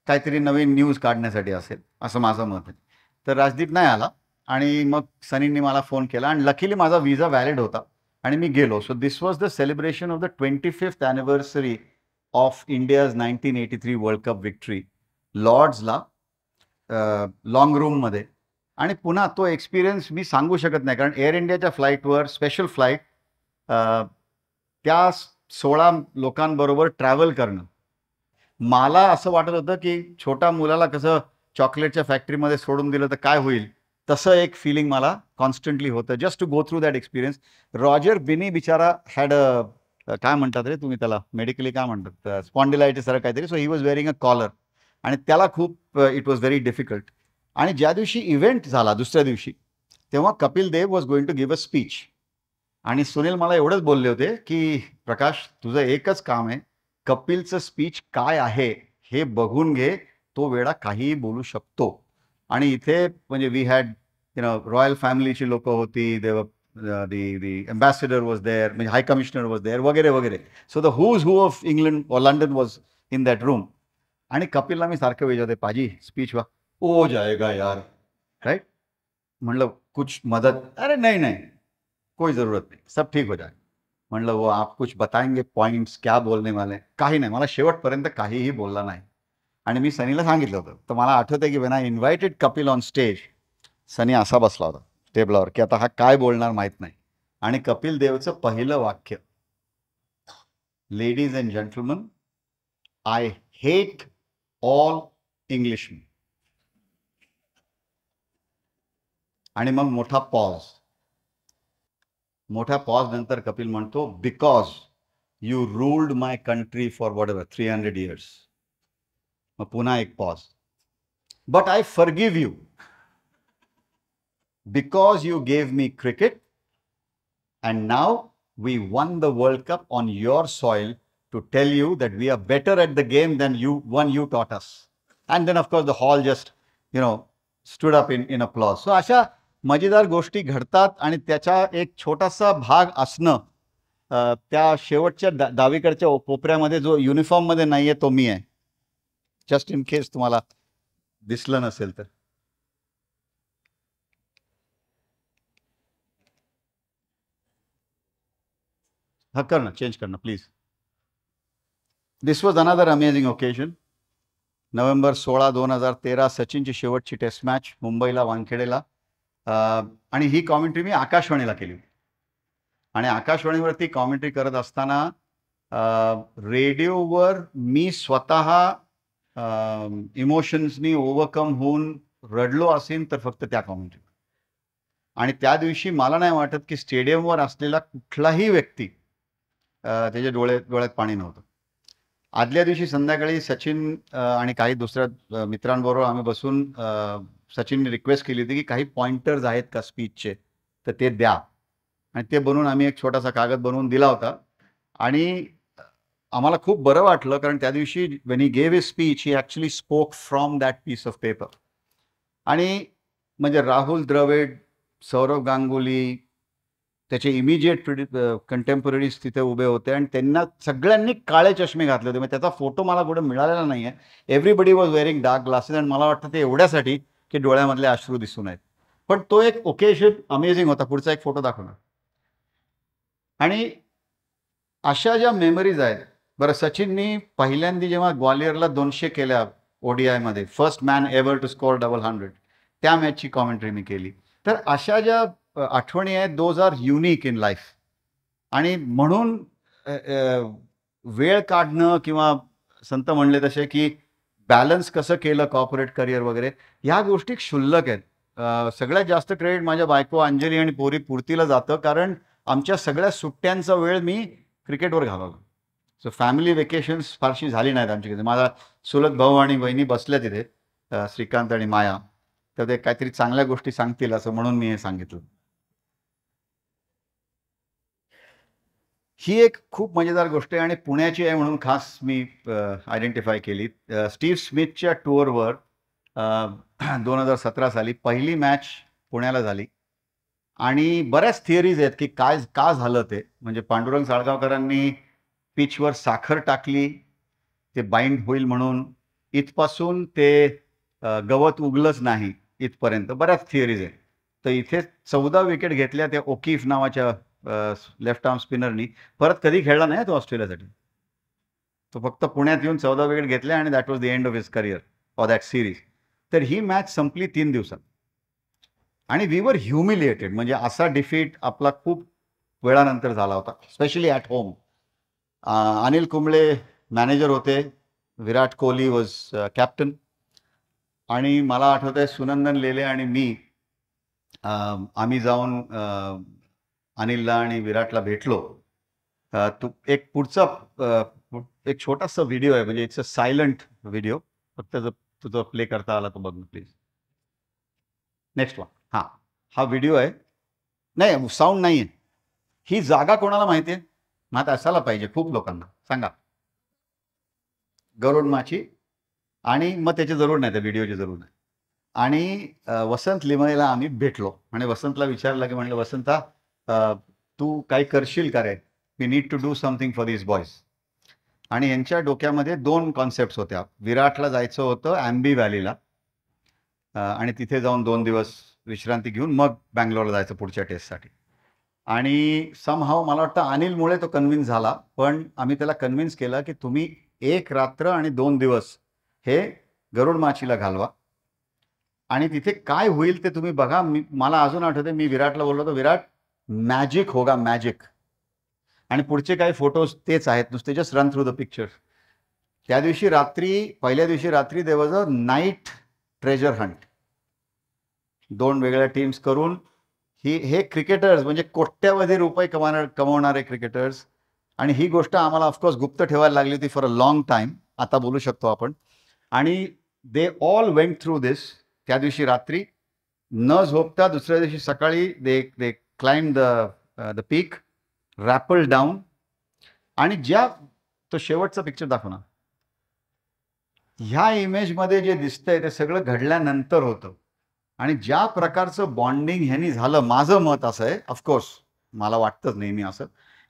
काहीतरी नवीन न्यूज काढण्यासाठी असेल, असं माझं मत आहे. तर राजदीप नाही आला आणि मग सनींनी मला फोन केला आणि लकीली माझा विजा व्हॅलिड होता आणि मी गेलो. So this was the celebration of the 25th anniversary of India's 1983 world cup victory लॉर्ड्सला, लॉंग रूममध्ये. आणि पुन्हा तो एक्सपिरियन्स मी सांगू शकत नाही, कारण एअर इंडियाच्या फ्लाईटवर, स्पेशल फ्लाईट, त्या 16 लोकांबरोबर ट्रॅव्हल करणं, मला असं वाटत होतं की छोट्या मुलाला कसं चॉकलेटच्या फॅक्टरीमध्ये सोडून दिलं तर काय होईल, तसं एक फिलिंग मला कॉन्स्टंटली होतं just to go through that experience. Roger Binny बिचारा हॅड काय म्हणतात रे तुम्ही त्याला, मेडिकली काय म्हणतात, स्पॉन्डिलायटिस सारखं काहीतरी. So he was wearing a collar आणि त्याला खूप इट वॉज व्हेरी डिफिकल्ट. आणि ज्या दिवशी इव्हेंट झाला दुसऱ्या दिवशी, तेव्हा Kapil Dev was going to give a speech. आणि सुनील मला एवढंच बोलले होते की प्रकाश, तुझं एकच काम आहे, कपिलचं स्पीच काय आहे हे बघून घे, तो वेळा काहीही बोलू शकतो. आणि इथे म्हणजे वी हॅड रॉयल फॅमिलीची लोक होती, the ambassador was there, म्हणजे हाय कमिशनर वॉज देअर वगैरे वगैरे. So the who's who of England or London was in that room. आणि कपिलला मी सारखं विचारते, पाजी स्पीच वा हो जाएगा यार, राइट. म्हणलं कुछ मदद, अरे नहीं कोई जरूरत नहीं, सब ठीक हो जाएगा. म्हणलं वो आप कुछ बताएंगे पॉइंट्स, क्या बोलने वाले, काही नाही. मला शेवटपर्यंत काहीही बोलला नाही. आणि मी सनीला सांगितलं होतं. तर मला आठवतं की when I invited Kapil on stage, Sunny असा बसला होता टेबलावर की आता हा काय बोलणार माहीत नाही. आणि कपिल देवचं पहिलं वाक्य, ladies and gentlemen, I hate all Englishmen. आणि मग मोठा पॉज. मोठ्या पॉज नंतर कपिल म्हणतो, because you ruled my country for whatever 300 years. मग पुन्हा एक pause. But I forgive you because you gave me cricket and now we won the World Cup on your soil to tell you that we are better at the game than you taught us. And then of course the hall just stood up in applause. So अशा मजेदार गोष्टी घडतात आणि त्याचा एक छोटासा भाग असणं त्या शेवटच्या डावीकडच्या कोपऱ्यामध्ये जो युनिफॉर्म मध्ये नाहीये तो मी आहे. जस्ट इन केस तुम्हाला दिसलं नसेल तर. हा करना, चेंज करना please. This was another amazing occasion. November 16, 2013 सचिनची शेवटची टेस्ट मॅच मुंबईला, वानखेडेला. आणि ही कॉमेंट्री मी आकाशवाणीला केली. आणि आकाशवाणीवरती कॉमेंट्री करत असताना रेडिओवर मी स्वतः इमोशन्सनी ओव्हरकम होऊन रडलो असेल तर फक्त त्या कॉमेंट्री. आणि त्या दिवशी मला नाही वाटत की स्टेडियमवर असलेला कुठलाही व्यक्ती त्याच्या डोळ्यात पाणी नव्हतं. आदल्या दिवशी संध्याकाळी सचिन आणि काही दुसऱ्या मित्रांबरोबर आम्ही बसून सचिनने रिक्वेस्ट केली होती की काही पॉइंटर्स आहेत का स्पीचचे तर ते द्या. आणि ते बनवून आम्ही एक छोटासा कागद बनवून दिला होता. आणि आम्हाला खूप बरं वाटलं कारण त्या दिवशी when he gave his speech he actually spoke from that piece of paper. आणि म्हणजे राहुल द्रविड, सौरव गांगुली, त्याचे इमिजिएट कंटेम्पररीज तिथे उभे होते आणि त्यांना सगळ्यांनी काळे चष्मे घातले होते. त्याचा फोटो मला कुठे मिळालेला नाही आहे. Everybody was wearing dark glasses. आणि मला वाटतं ते एवढ्यासाठी की डोळ्यामधले अश्रू दिसून आहेत. पण तो एक ओकेजन अमेझिंग होता. पुढचा एक फोटो दाखवणार. आणि अशा ज्या मेमरीज आहेत. बरं, सचिननी पहिल्यांदा जेव्हा ग्वालियरला 200 केल्या ODIमध्ये, first man ever to score 100, त्या मॅचची कॉमेंट्री मी केली. तर अशा ज्या आठवणी आहेत, those are unique in life. आणि म्हणून वेळ काढणं किंवा संत म्हणले तसे की बॅलन्स कसं केलं कॉर्पोरेट करिअर वगैरे, ह्या गोष्टी क्षुल्लक आहेत. सगळ्यात जास्त क्रेडिट माझ्या बायको अंजली आणि पोरी पूर्तीला जातं, कारण आमच्या सगळ्या सुट्ट्यांचा वेळ मी क्रिकेटवर घालवला. सो फॅमिली वेकेशन्स फारशी झाली नाहीत आमची. माझा चुलत भाऊ आणि बहिणी बसल्या तिथे, श्रीकांत आणि माया, तर ते काहीतरी चांगल्या गोष्टी सांगतील असं म्हणून मी हे सांगितलं. ही एक खूप मजेदार गोष्ट आहे आणि पुण्याची आहे म्हणून खास मी आयडेंटिफाय केली. स्टीव्ह स्मिथच्या टूरवर 2017 साली पहिली मॅच पुण्याला झाली आणि बऱ्याच थिअरीज आहेत की का झालं ते. म्हणजे पांडुरंग साळगावकरांनी पिचवर साखर टाकली ते बाइंड होईल म्हणून, इथपासून ते गवत उगलंच नाही इथपर्यंत, बऱ्याच थिअरीज आहेत. तर इथे 14 विकेट घेतल्या त्या ओकीफ नावाच्या लेफ्ट आर्म स्पिनरनी. परत कधी खेळला नाही तो ऑस्ट्रेलियासाठी. तो फक्त पुण्यात येऊन 14 विकेट घेतल्या आणि that was the end of his career or that series. तर ही मॅच संपली 3 दिवसात आणि वी वर ह्युमिलिएटेड. म्हणजे असा डिफीट आपला खूप वेळानंतर झाला होता, specially at home. Anil Kumble manager होते, विराट कोहली वॉज कॅप्टन, आणि मला आठवत आहे सुनंदन लेले आणि मी आम्ही जाऊन अनिलला आणि विराटला भेटलो. एक पुढचा एक छोटासा व्हिडिओ आहे, म्हणजे इट्स अ सायलंट व्हिडिओ. फक्त जर तुझं प्ले करता आला तर बघ प्लीज. Next one. हां, हा व्हिडिओ आहे. नाही, साऊंड नाही आहे. ही जागा कोणाला माहिती आहे? माहिती असायला पाहिजे खूप लोकांना. सांगा. गरुड माची. आणि मग त्याची जरूर नाही, त्या व्हिडिओची जरूर नाही. आणि वसंत लिमयेला आम्ही भेटलो आणि वसंतला विचारलं की म्हणलं, वसंता तू काही करशील का रे? We need to do something for this boys. आणि यांच्या डोक्यामध्ये 2 कॉन्सेप्ट्स होत्या. विराटला जायचं होतं ॲम्बी व्हॅलीला आणि तिथे जाऊन 2 दिवस विश्रांती घेऊन मग बँगलोरला जायचं पुढच्या टेस्टसाठी. आणि समहाव मला वाटतं अनिलमुळे तो कन्व्हिन्स झाला, पण आम्ही त्याला कन्व्हिन्स केलं की तुम्ही 1 रात्र आणि 2 दिवस हे गरुड माचीला घालवा आणि तिथे काय होईल ते तुम्ही बघा. मला अजून आठवते, मी विराटला बोललो होतो, विराट मॅजिक होगा मॅजिक. आणि पुढचे काही फोटोज तेच आहेत, नुसते just run through the pictures. त्या दिवशी रात्री, पहिल्या दिवशी रात्री there was a night treasure hunt. 2 वेगळ्या टीम्स करून हे क्रिकेटर्स म्हणजे कोट्यावधी रुपये कमवणारे क्रिकेटर्स. आणि ही गोष्ट आम्हाला ऑफकोर्स गुप्त ठेवायला लागली होती फॉर अ लॉंग टाईम, आता बोलू शकतो आपण. आणि दे ऑल वेंट थ्रू दिस. त्या दिवशी रात्री न झोपता दुसऱ्या दिवशी सकाळी दे climb the peak, rappel down. आणि तो शेवटचा पिक्चर दाखव ना. ह्या इमेजमध्ये जे दिसतंय ते सगळं घडल्यानंतर होतं. आणि ज्या प्रकारचं बॉन्डिंग ह्यांनी झालं, माझं मत असं आहे, ऑफकोर्स मला वाटतंच नेहमी असं,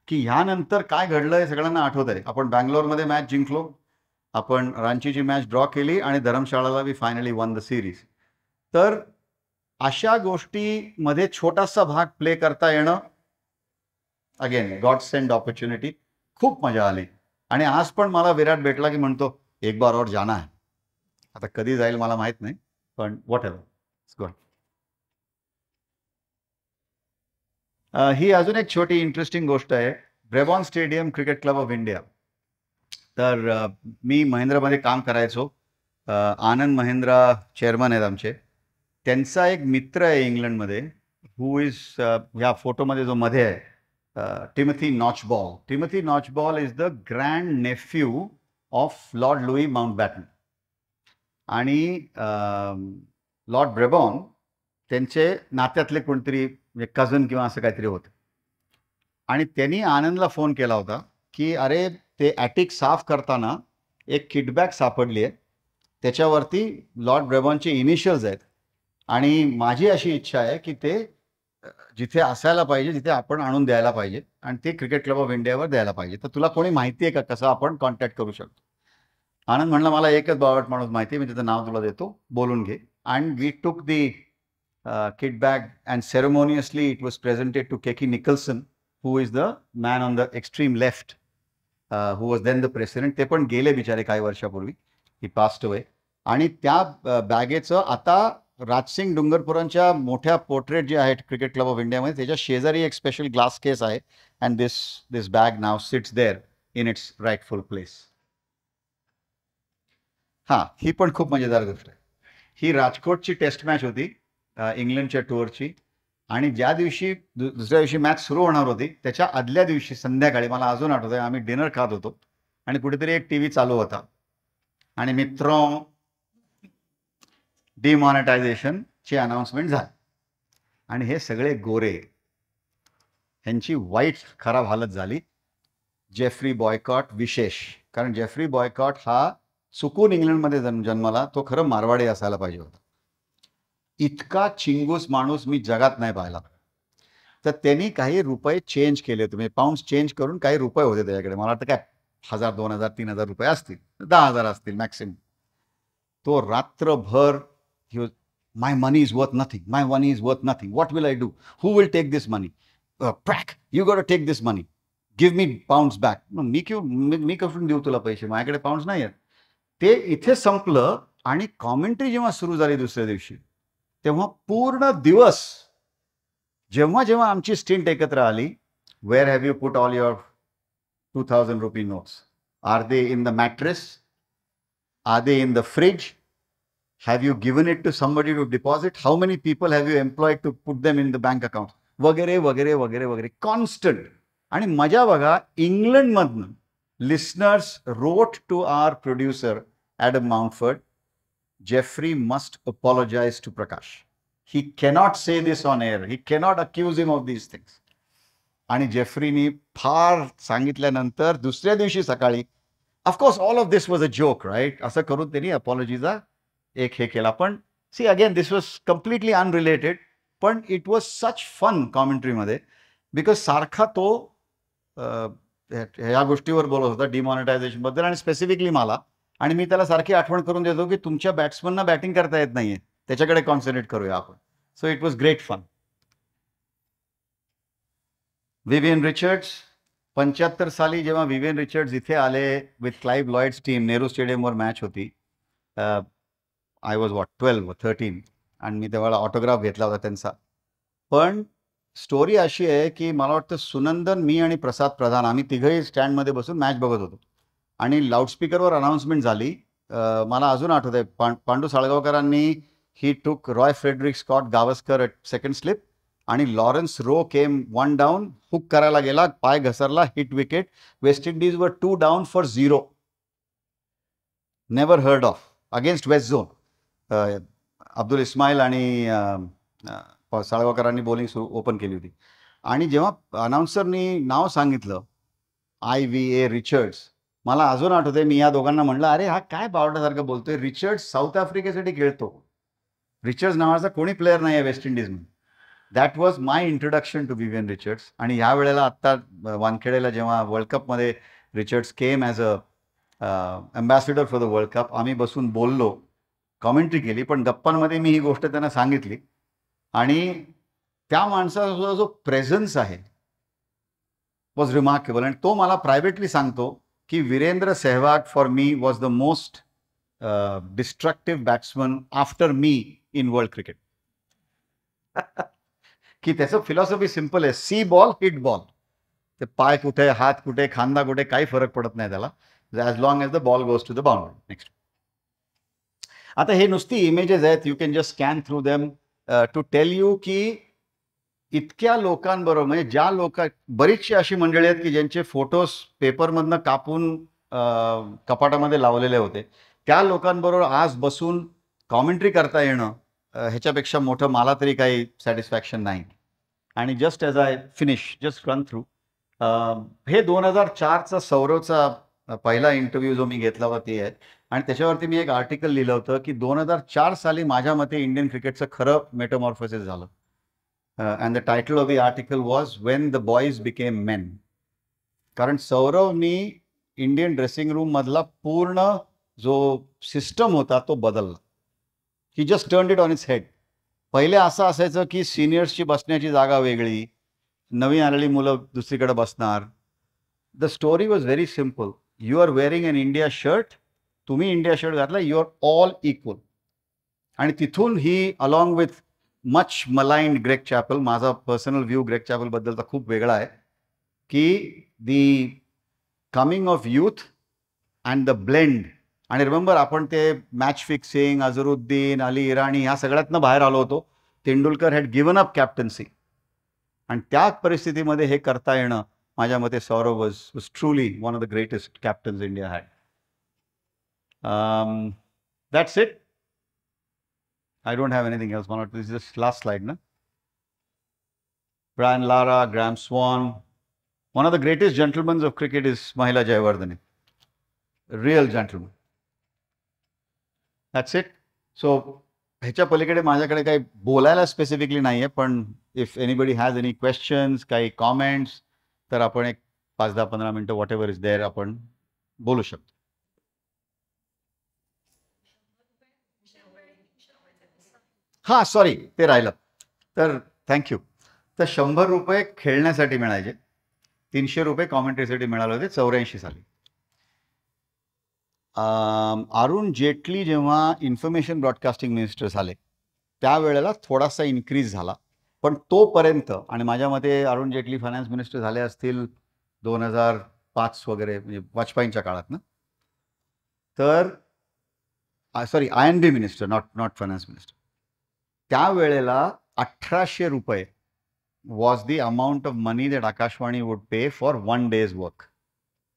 की ह्यानंतर काय घडलं हे सगळ्यांना आठवत आहे. आपण बँगलोरमध्ये मॅच जिंकलो, आपण रांचीची मॅच ड्रॉ केली आणि धर्मशाळाला we finally won the series. तर अशा गोष्टीमध्ये छोटासा भाग प्ले करता येणं, अगेन गॉड सेंड ऑपॉर्च्युनिटी. खूप मजा आली. आणि आज पण मला विराट भेटला की म्हणतो, एक बार और जाना है. आता कधी जाईल मला माहित नाही, पण व्हॉट एव्हर, इट्स गुड. ही अजून एक छोटी इंटरेस्टिंग गोष्ट आहे. Brabourne stadium cricket club of India. तर मी महेंद्रमध्ये काम करायचो. आनंद महेंद्रा चेअरमन आहेत आमचे. त्यांचा एक मित्र आहे इंग्लंडमध्ये, हू इज ह्या फोटोमध्ये जो मध्ये आहे, Timothy Knatchbull. Timothy Knatchbull is the grand nephew of Lord Louis Mountbatten. आणि लॉर्ड ब्रेबॉर्न त्यांचे नात्यातले कोणतरी म्हणजे कझन किंवा असं काहीतरी होतं. आणि त्यांनी आनंदला फोन केला होता की अरे, ते ॲटिक साफ करताना एक किटबॅग सापडली आहे, त्याच्यावरती लॉर्ड ब्रेबॉर्नचे इनिशियल्स आहेत आणि माझी अशी इच्छा आहे की ते जिथे असायला पाहिजे जिथे आपण आणून द्यायला पाहिजे आणि ते क्रिकेट क्लब ऑफ इंडियावर द्यायला पाहिजे. तर तुला कोणी माहिती आहे का, कसं आपण कॉन्टॅक्ट करू शकतो? आनंद म्हणला, मला एकच बावट माणूस माहिती आहे, मी त्याचं नाव तुला देतो, बोलून घे. and we took the kit bag and ceremoniously it was presented to Keki Nicholson, who is the man on the extreme left, who was then the president. ते पण गेले बिचारे काही वर्षापूर्वी. He passed away. आणि त्या बॅगेचं आता राजसिंग डुंगरपुरांच्या मोठ्या पोर्ट्रेट जे आहेत क्रिकेट क्लब ऑफ इंडियामध्ये त्याच्या शेजारी एक स्पेशल ग्लास केस आहे and this bag now sits there in its rightful place. हां, ही पण खूप मजेदार गोष्ट आहे. ही राजकोटची टेस्ट मॅच होती इंग्लंडच्या टूरची, आणि ज्या दिवशी दुसऱ्या दिवशी मॅच सुरू होणार होती त्याच्या आदल्या दिवशी संध्याकाळी मला अजून आठवतंय आम्ही डिनर खात होतो आणि कुठेतरी एक टीव्ही चालू होता आणि मित्रों डिमॉनिटायझेशनची अनाउन्समेंट झाली आणि हे सगळे गोरे ह्यांची वाईट खराब हालत झाली. जेफ्री बॉयकॉट विशेष, कारण जेफ्री बॉयकॉट हा चुकून इंग्लंडमध्ये जन्मला, तो खरं मारवाडी असायला पाहिजे होता. इतका चिंगूस माणूस मी जगात नाही पाहिला. तर त्यांनी काही रुपये चेंज केले होते, म्हणजे पाऊंड्स चेंज करून काही रुपये होते त्याच्याकडे. मला वाटतं काय 1000, 2000, 3000 रुपये असतील, 10,000 असतील मॅक्सिमम. तो रात्रभर my money is worth nothing, my money is worth nothing, what will I do, who will take this money, प्रॅक you got to take this money, give me pounds back. मी कसून देऊ तुला पैसे, माझ्याकडे पाऊंड्स नाही आहेत. ते इथे संपलं आणि कॉमेंट्री जेव्हा सुरू झाली दुसऱ्या दिवशी तेव्हा पूर्ण दिवस जेव्हा जेव्हा आमची स्टिंट एकत्र आली, where have you put all your 2000 rupee notes, are they in the mattress, are they in the fridge, have you given it to somebody to deposit, how many people have you employed to put them in the bank account, वगैरे वगैरे वगैरे वगैरे constant. आणि मजा बघा, इंग्लंडमधनं listeners wrote to our producer Adam Mountford, Jeffrey must apologize to Prakash. He cannot say this on air. He cannot accuse him of these things. आणि जेफ्रीनी फार सांगितल्यानंतर दुसऱ्या दिवशी सकाळी, of course all of this was a joke, right, असं करून त्यांनी अपॉलॉजीचा एक हे केला. पण see again this was completely unrelated, पण इट वॉज सच फन कॉमेंट्रीमध्ये, बिकॉज सारखा तो ह्या गोष्टीवर बोलत होता डिमॉनिटायझेशनबद्दल आणि स्पेसिफिकली मला. आणि मी त्याला सारखी आठवण करून देतो की तुमच्या बॅट्समनना बॅटिंग करता येत नाहीये, त्याच्याकडे कॉन्सन्ट्रेट करूया आपण. So it was great fun. Vivian Richards 75 साली जेव्हा विवियन रिचर्ड्स इथे आले with Clive Lloyd's team, Nehru स्टेडियमवर मॅच होती. आय वॉज 12 or 13 आणि मी तेव्हा ऑटोग्राफ घेतला होता त्यांचा. पण स्टोरी अशी आहे की मला वाटतं सुनंदन, मी आणि प्रसाद प्रधान आम्ही तिघही स्टँडमध्ये बसून मॅच बघत होतो आणि लाऊडस्पीकरवर अनाउन्समेंट झाली. मला अजून आठवत आहे, पांडू साळगावकरांनी he took Roy Frederick caught Gavaskar at second slip आणि Lawrence Rowe came 1 down, hook करायला गेला, पाय घसरला, हिट विकेट. वेस्ट इंडिज वर 2 down for 0. Never heard of, against waste zone. Abdul Ismail आणि साळगावकरांनी बॉलिंग सुरू ओपन केली होती. आणि जेव्हा अनाऊन्सरनी नाव सांगितलं IVA रिचर्ड्स, मला अजून आठवतंय मी या दोघांना म्हणलं, अरे हा काय बावटासारखं बोलतोय, रिचर्ड्स साऊथ आफ्रिकेसाठी खेळतो, रिचर्ड्स नावाचा कोणी प्लेअर नाही आहे वेस्ट इंडिजमध्ये. That was my introduction to Vivian Richards. आणि ह्या वेळेला आत्ता वानखेडेला जेव्हा वर्ल्ड कपमध्ये Richards came as a ambassador for the world cup, आम्ही बसून बोललो, कॉमेंट्री केली, पण गप्पांमध्ये मी ही गोष्ट त्यांना सांगितली. आणि त्या माणसाचा जो प्रेझन्स आहे वॉज रिमार्केबल. आणि तो मला प्रायव्हेटली सांगतो की Virender Sehwag for me was the most destructive batsman after me in world cricket. की त्याचं फिलॉसॉफी सिम्पल आहे, सी बॉल हिट बॉल. ते पाय कुठे, हात कुठे, खांदा कुठे, काही फरक पडत नाही त्याला, as long as the ball goes to the boundary. Next. आता हे नुसती इमेजेस आहेत, you can just scan through them to tell you की इतक्या लोकांबरोबर, म्हणजे ज्या बरीचशी अशी मंडळी आहेत की ज्यांचे फोटोज पेपरमधनं कापून कपाटामध्ये लावलेले होते, त्या लोकांबरोबर आज बसून कॉमेंट्री करता येणं ह्याच्यापेक्षा मोठं मला तरी काही सॅटिस्फॅक्शन नाही. आणि just as I finish, just run through, हे 2004चा सौरवचा पहिला इंटरव्ह्यू जो मी घेतला होता ते आहे. आणि त्याच्यावरती मी एक आर्टिकल लिहिलं होतं की 2004 साली माझ्या मते इंडियन क्रिकेटचं खरं मेटामॉर्फोसिस झालं. And the title of the article was When the Boys Became Men. कारण सौरवनी इंडियन ड्रेसिंग रूम मधला पूर्ण जो सिस्टम होता तो बदलला. He just turned it on its head. पहिले असं असायचं की सिनियर्सची बसण्याची जागा वेगळी, नवीन आलेली मुलं दुसरीकडे बसणार. The story was very simple. You are wearing an India shirt, तुम्ही इंडिया शर्ट घातला, यू आर ऑल इक्वल. आणि तिथून he along with much maligned Greg Chappell, माझा पर्सनल व्ह्यू ग्रेग चॅपलबद्दलचा खूप वेगळा आहे, की the coming of youth and the blend. आणि रिमेंबर, आपण ते मॅच फिक्सिंग, अझरुद्दीन, अली इराणी ह्या सगळ्यातनं बाहेर आलो होतो. Tendulkar had given up captaincy. आणि त्या परिस्थितीमध्ये हे करता येणं, माझ्या मते Sourav was truly one of the greatest captains India had. That's it. I don't have anything else. This is just last slide, no? Brian Lara, Graham Swan. One of the greatest gentlemen of cricket is Mahela Jayawardene. A real gentleman. That's it. So, ह्याच्या पलीकडे माझ्याकडे काही बोलायला specifically नाही आहे, पण if anybody has any questions, काही comments, तर आपण एक 5-10-15 मिनटं वॉट एव्हर इज देअर आपण बोलू शकतो. हां, सॉरी, ते राहिलं. तर थँक्यू. तर 100 रुपये खेळण्यासाठी मिळायचे, 300 रुपये कॉमेंट्रीसाठी मिळाले होते 84 साली. अरुण जेटली जेव्हा इन्फॉर्मेशन ब्रॉडकास्टिंग मिनिस्टर झाले त्यावेळेला थोडासा इन्क्रीज झाला, पण तोपर्यंत, आणि माझ्या मते अरुण जेटली फायनान्स मिनिस्टर झाले असतील 2005 वगैरे, म्हणजे वाजपेयींच्या काळात ना. तर sorry, INB minister, not finance minister. त्यावेळेला 1800 रुपये was the amount of money that Akashvani would pay for 1 day's work,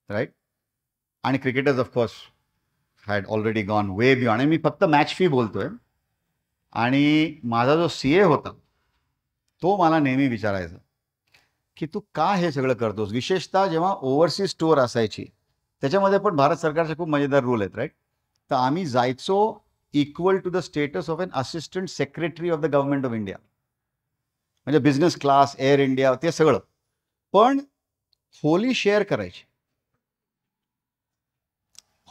right. आणि cricketers of course had already gone way beyond. आणि मी फक्त मॅच फी बोलतोय. आणि माझा जो CA होता तो मला नेहमी विचारायचा की तू का हे सगळं करतोस, विशेषतः जेव्हा ओव्हरसीज टूर असायची. त्याच्यामध्ये पण भारत सरकारचे खूप मजेदार रूल आहेत, राईट. तर आम्ही जायचो equal to the status of an assistant secretary of the government of India, म्हणजे बिझनेस क्लास, एअर इंडिया, ते सगळं. पण खोली शेअर करायची.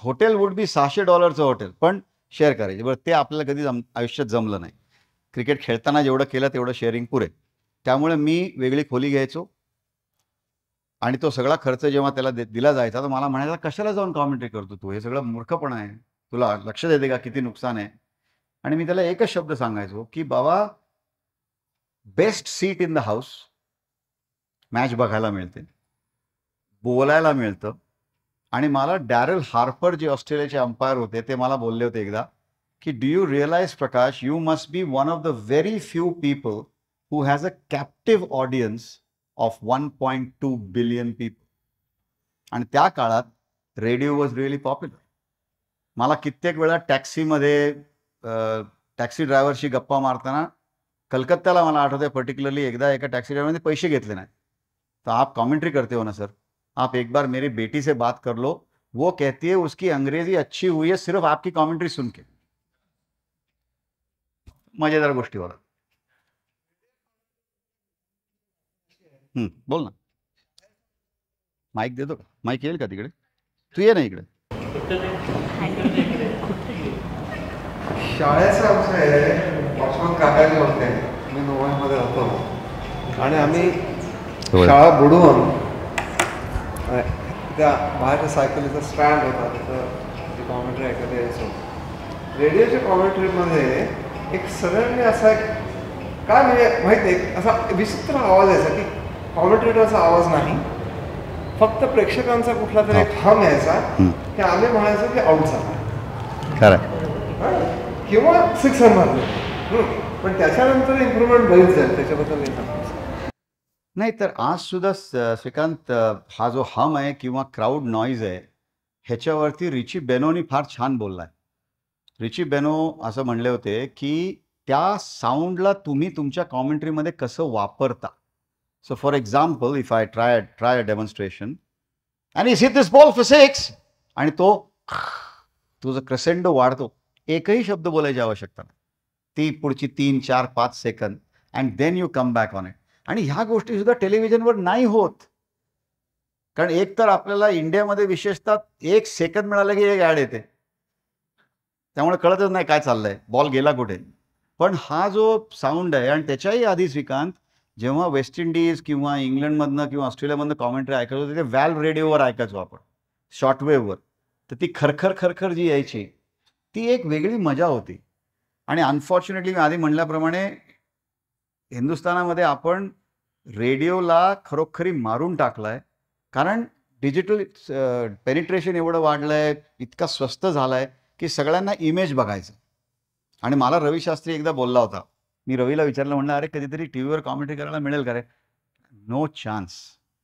हॉटेल वुड बी $600 हॉटेल, पण शेअर करायचे. बरं, ते आपल्याला कधी आयुष्यात जमलं नाही. क्रिकेट खेळताना जेवढं केलं तेवढं शेअरिंग पुरे. त्यामुळे मी वेगळी खोली घ्यायचो आणि तो सगळा खर्च जेव्हा त्याला दिला जायचा तर मला म्हणायचा, कशाला जाऊन कॉमेंट्री करतो तू, हे सगळं मूर्खपणा आहे, तुला लक्ष देते का किती नुकसान आहे. आणि मी त्याला एकच शब्द सांगायचो की बाबा, best seat in the house, match बघायला मिळते, बोलायला मिळतं. आणि मला डॅरेल हार्पर, जे ऑस्ट्रेलियाचे अंपायर होते, ते मला बोलले होते एकदा की do you realize Prakash, you must be one of the very few people who has a captive audience of 1.2 billion people. आणि त्या काळात रेडिओ वॉज रिअली पॉप्युलर. मला कित्येक वेळा टॅक्सीमध्ये टॅक्सी ड्रायव्हरशी गप्पा मारताना कलकत्त्याला मला आठवतं, पर्टिक्युलरली एकदा एका टॅक्सी ड्रायव्हरने पैसे घेतले नाहीत. तर आप कॉमेंट्री करते हो ना सर, आप एक बार मेरी बेटी से बात कर लो, वो कहती है उसकी अंग्रेजी अच्छी हुई है सिर्फ आपकी कॉमेंट्री सुन के. मजेदार गोष्टी होतात. बोल ना. माईक देतो का? माईक येईल का तिकडे? तू ये ना इकडे. शाळेचं आमचं आहे, ऑक्सफोर्ड काकाजी होते, मी नोव्हेंबरमध्ये राहतो. आणि आम्ही शाळा बुडवून त्या बाहेरच्या सायकलीचा स्टँड होता, तिथं जी कॉमेंट्री ऐकत यायचो. रेडिओच्या कॉमेंट्रीमध्ये एक सडनली असा काय म्हणजे माहिती आहे, असा विचित्र आवाज यायचा की कॉमेंट्रेटरचा आवाज नाही, फक्त प्रेक्षकांचा कुठला तरी एक हम यायचा की आम्ही म्हणायचो की आउट झाला किंवा 6 रन मारले. पण त्याच्यानंतर इम्प्रुव्हमेंट बरीच झाली, त्याच्याबद्दल नाही. तर आज सुद्धा श्रीकांत, हा जो हम आहे किंवा क्राऊड नॉईज आहे, ह्याच्यावरती रिची बेनोनी फार छान बोललाय. रिची बेनो असं म्हणले होते की त्या साऊंडला तुम्ही तुमच्या कॉमेंट्रीमध्ये कसं वापरता. So for example, if I try a demonstration आणि is hit this ball for 6, आणि तुझं क्रेसेंडो वाढतो, एकही शब्द बोलायची आवश्यकता नाही, ती पुढची 3, 4, 5 सेकंद, and then you come back on it. आणि ह्या गोष्टी सुद्धा टेलिव्हिजनवर नाही होत, कारण एक तर आपल्याला इंडियामध्ये विशेषतः 1 सेकंद मिळालं की एक ॲड येते. त्यामुळे कळतच नाही काय चाललंय, बॉल गेला कुठे. पण हा जो साऊंड आहे, आणि त्याच्याही आधी श्रीकांत जेव्हा वेस्ट इंडिज किंवा इंग्लंडमधनं किंवा ऑस्ट्रेलियामधनं कॉमेंट्री ऐकायचो होते ते व्हॅल्व रेडिओवर ऐकायचो आपण, शॉर्टवेव्हवर. तर ती खरखर खरखर जी यायची ती एक वेगळी मजा होती. आणि अनफॉर्च्युनेटली मी आधी म्हणल्याप्रमाणे हिंदुस्थानामध्ये आपण रेडिओला खरोखरी मारून टाकलाय. कारण डिजिटल पेनिट्रेशन एवढं वाढलंय, इतका स्वस्त झालाय की सगळ्यांना इमेज बघायचं. आणि मला रवी शास्त्री एकदा बोलला होता, मी रवीला विचारलं, म्हणलं अरे कधीतरी टी व्हीवर कॉमेंट्री करायला मिळेल का रे? No chance,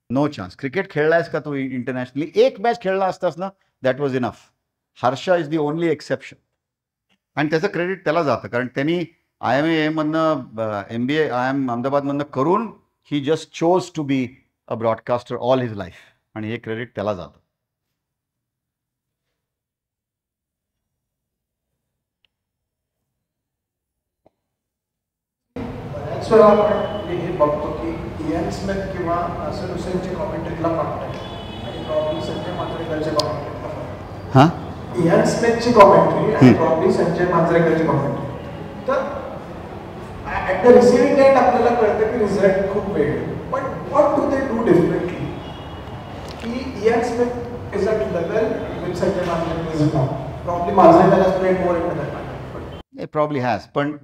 no chance. Cricket खेळलायस का तू इंटरनॅशनली? एक मॅच खेळला असतास ना, that was enough. Harsha is the only exception. आणि त्याचं क्रेडिट त्याला जातं, कारण त्यांनी IIM मधनं MBA IIM अहमदाबादमधनं करून he just chose to be a broadcaster all his life, आणि हे क्रेडिट त्याला जातं. बऱ्याच वेळा आपण हे बघतो की इयान स्मिथ किंवा असर हुसेनच्या कॉमेंट्रीतला फरक आहे आणि प्रॉब्ली संजय मांजरेकरच्या कॉमेंट्रीतला फरक. हां, इयान स्मिथची कॉमेंट्री आणि प्रॉब्ली संजय मांजरेकरची कॉमेंट्री, तर ॲट द रिसिव्हिंग एंड आपल्याला कळतं की रिझल्ट खूप वेगळे. पण what do they do differently की Ian Smith is at level with Sanjay Manjrekar is not. Probably Manjrekar has played more in the match. Probably has. पण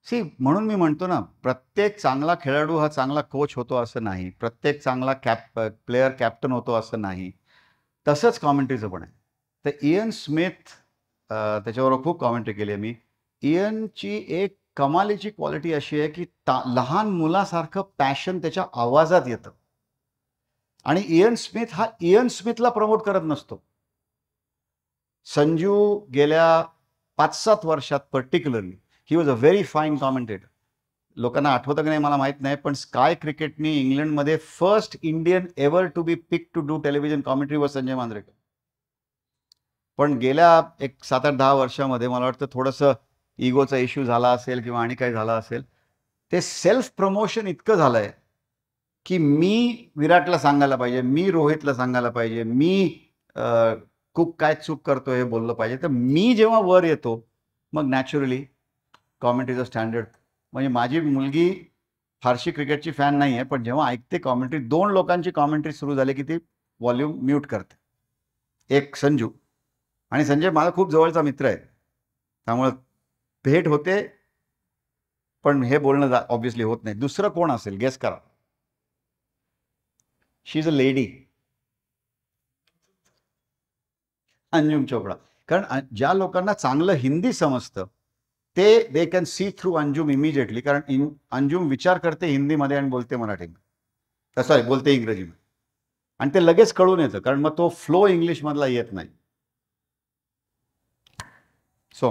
सी, म्हणून मी म्हणतो ना, प्रत्येक चांगला खेळाडू हा चांगला कोच होतो असं नाही, प्रत्येक चांगला प्लेयर कॅप्टन होतो असं नाही. तसंच कॉमेंट्रीचं पण आहे. तर इयन स्मिथ, त्याच्यावर खूप कॉमेंट्री केली आहे मी. इयनची एक कमालीची क्वालिटी अशी आहे की लहान मुलासारखं पॅशन त्याच्या आवाजात येतं. आणि इयन स्मिथ हा इयन स्मिथला प्रमोट करत नसतो. संजू गेल्या 5-7 वर्षात particularly he was a very fine commentator. लोकांना आठवतं की नाही मला माहीत नाही, पण स्काय क्रिकेटनी इंग्लंडमध्ये first Indian ever to be pick to do television commentary वर संजय मांजरेकर. पण गेल्या एक 7-8-10 वर्षामध्ये मला वाटतं थोडंसं इगोचा इश्यू झाला असेल किंवा आणि काही झाला असेल, ते सेल्फ प्रमोशन इतकं झालंय की मी विराटला सांगायला पाहिजे, मी रोहितला सांगायला पाहिजे, मी कुक काय चूक करतो हे बोललं पाहिजे. तर मी जेव्हा वर येतो मग नॅचरली कॉमेंट्रीचं स्टँडर्ड, म्हणजे माझी मुलगी फारशी क्रिकेटची फॅन नाही आहे, पण जेव्हा ऐकते कॉमेंट्री, 2 लोकांची कॉमेंट्री सुरू झाली की ती व्हॉल्यूम म्यूट करते. एक संजू, आणि संजय माझा खूप जवळचा मित्र आहे, त्यामुळं भेट होते, पण हे बोलणं ऑब्व्हियसली होत नाही. दुसरं कोण असेल गेस करा? She is a lady, Anjum Chopra. कारण ज्या लोकांना चांगलं हिंदी समजतं ते they can see through Anjum immediately, कारण अंजुम विचार करते हिंदीमध्ये आणि बोलते मराठीमध्ये, सॉरी बोलते इंग्रजीमध्ये, आणि ते लगेच कळून येतं, कारण मग तो फ्लो इंग्लिशमधला येत नाही. सो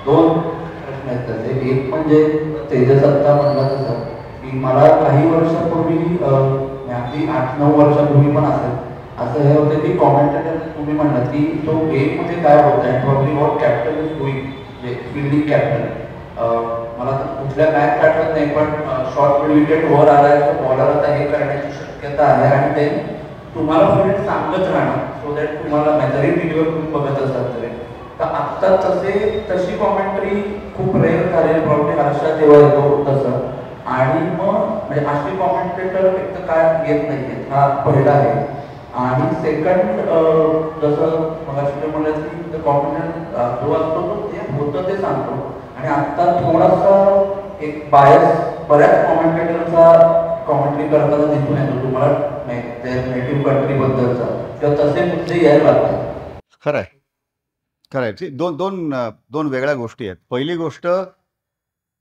2 प्रश्न आहेत त्याचे. एक म्हणजे तेजस आत्ता म्हणला तसं की मला काही वर्षापूर्वी, अगदी 8-9 वर्षापूर्वी पण असेल, असं हे होतं की कॉमेंटेटर तुम्ही म्हणलात की तो गेममध्ये काय होत आहे, probably what captain is doing, म्हणजे फिल्डिंग कॅप्टन. मला तर कुठल्या मॅच आठवत नाही, पण शॉर्ट विकेट वर आलाय तर बॉलर आता हे करण्याची शक्यता आहे, आणि ते तुम्हाला फील्ड सांगत राहणार सो दॅट तुम्हाला जरी व्हिडिओ तुम्ही बघत असाल तरी. तर आत्ता तशी कॉमेंट्री खूप रेअर झालेली, प्रॉब्ली हर्षा तेव्हा येतो तसं. आणि मग म्हणजे अशी कॉमेंटेटर एक तर काय येत नाही आहेत, हा पहिला आहे. आणि सेकंड, जसं मगाशी म्हणलं की कॉमेंटेटर जो असतो तो ते होतं ते सांगतो, आणि आत्ता थोडासा एक बायस बऱ्याच कॉमेंटेटरचा कॉमेंट्री करताना दिसून येतो तुम्हाला नेटिव्ह कंट्रीबद्दलचा, किंवा तसे मुद्दे यायला लागतात. खरं आहे, खरं आहे. दोन वेगळ्या गोष्टी आहेत. पहिली गोष्ट,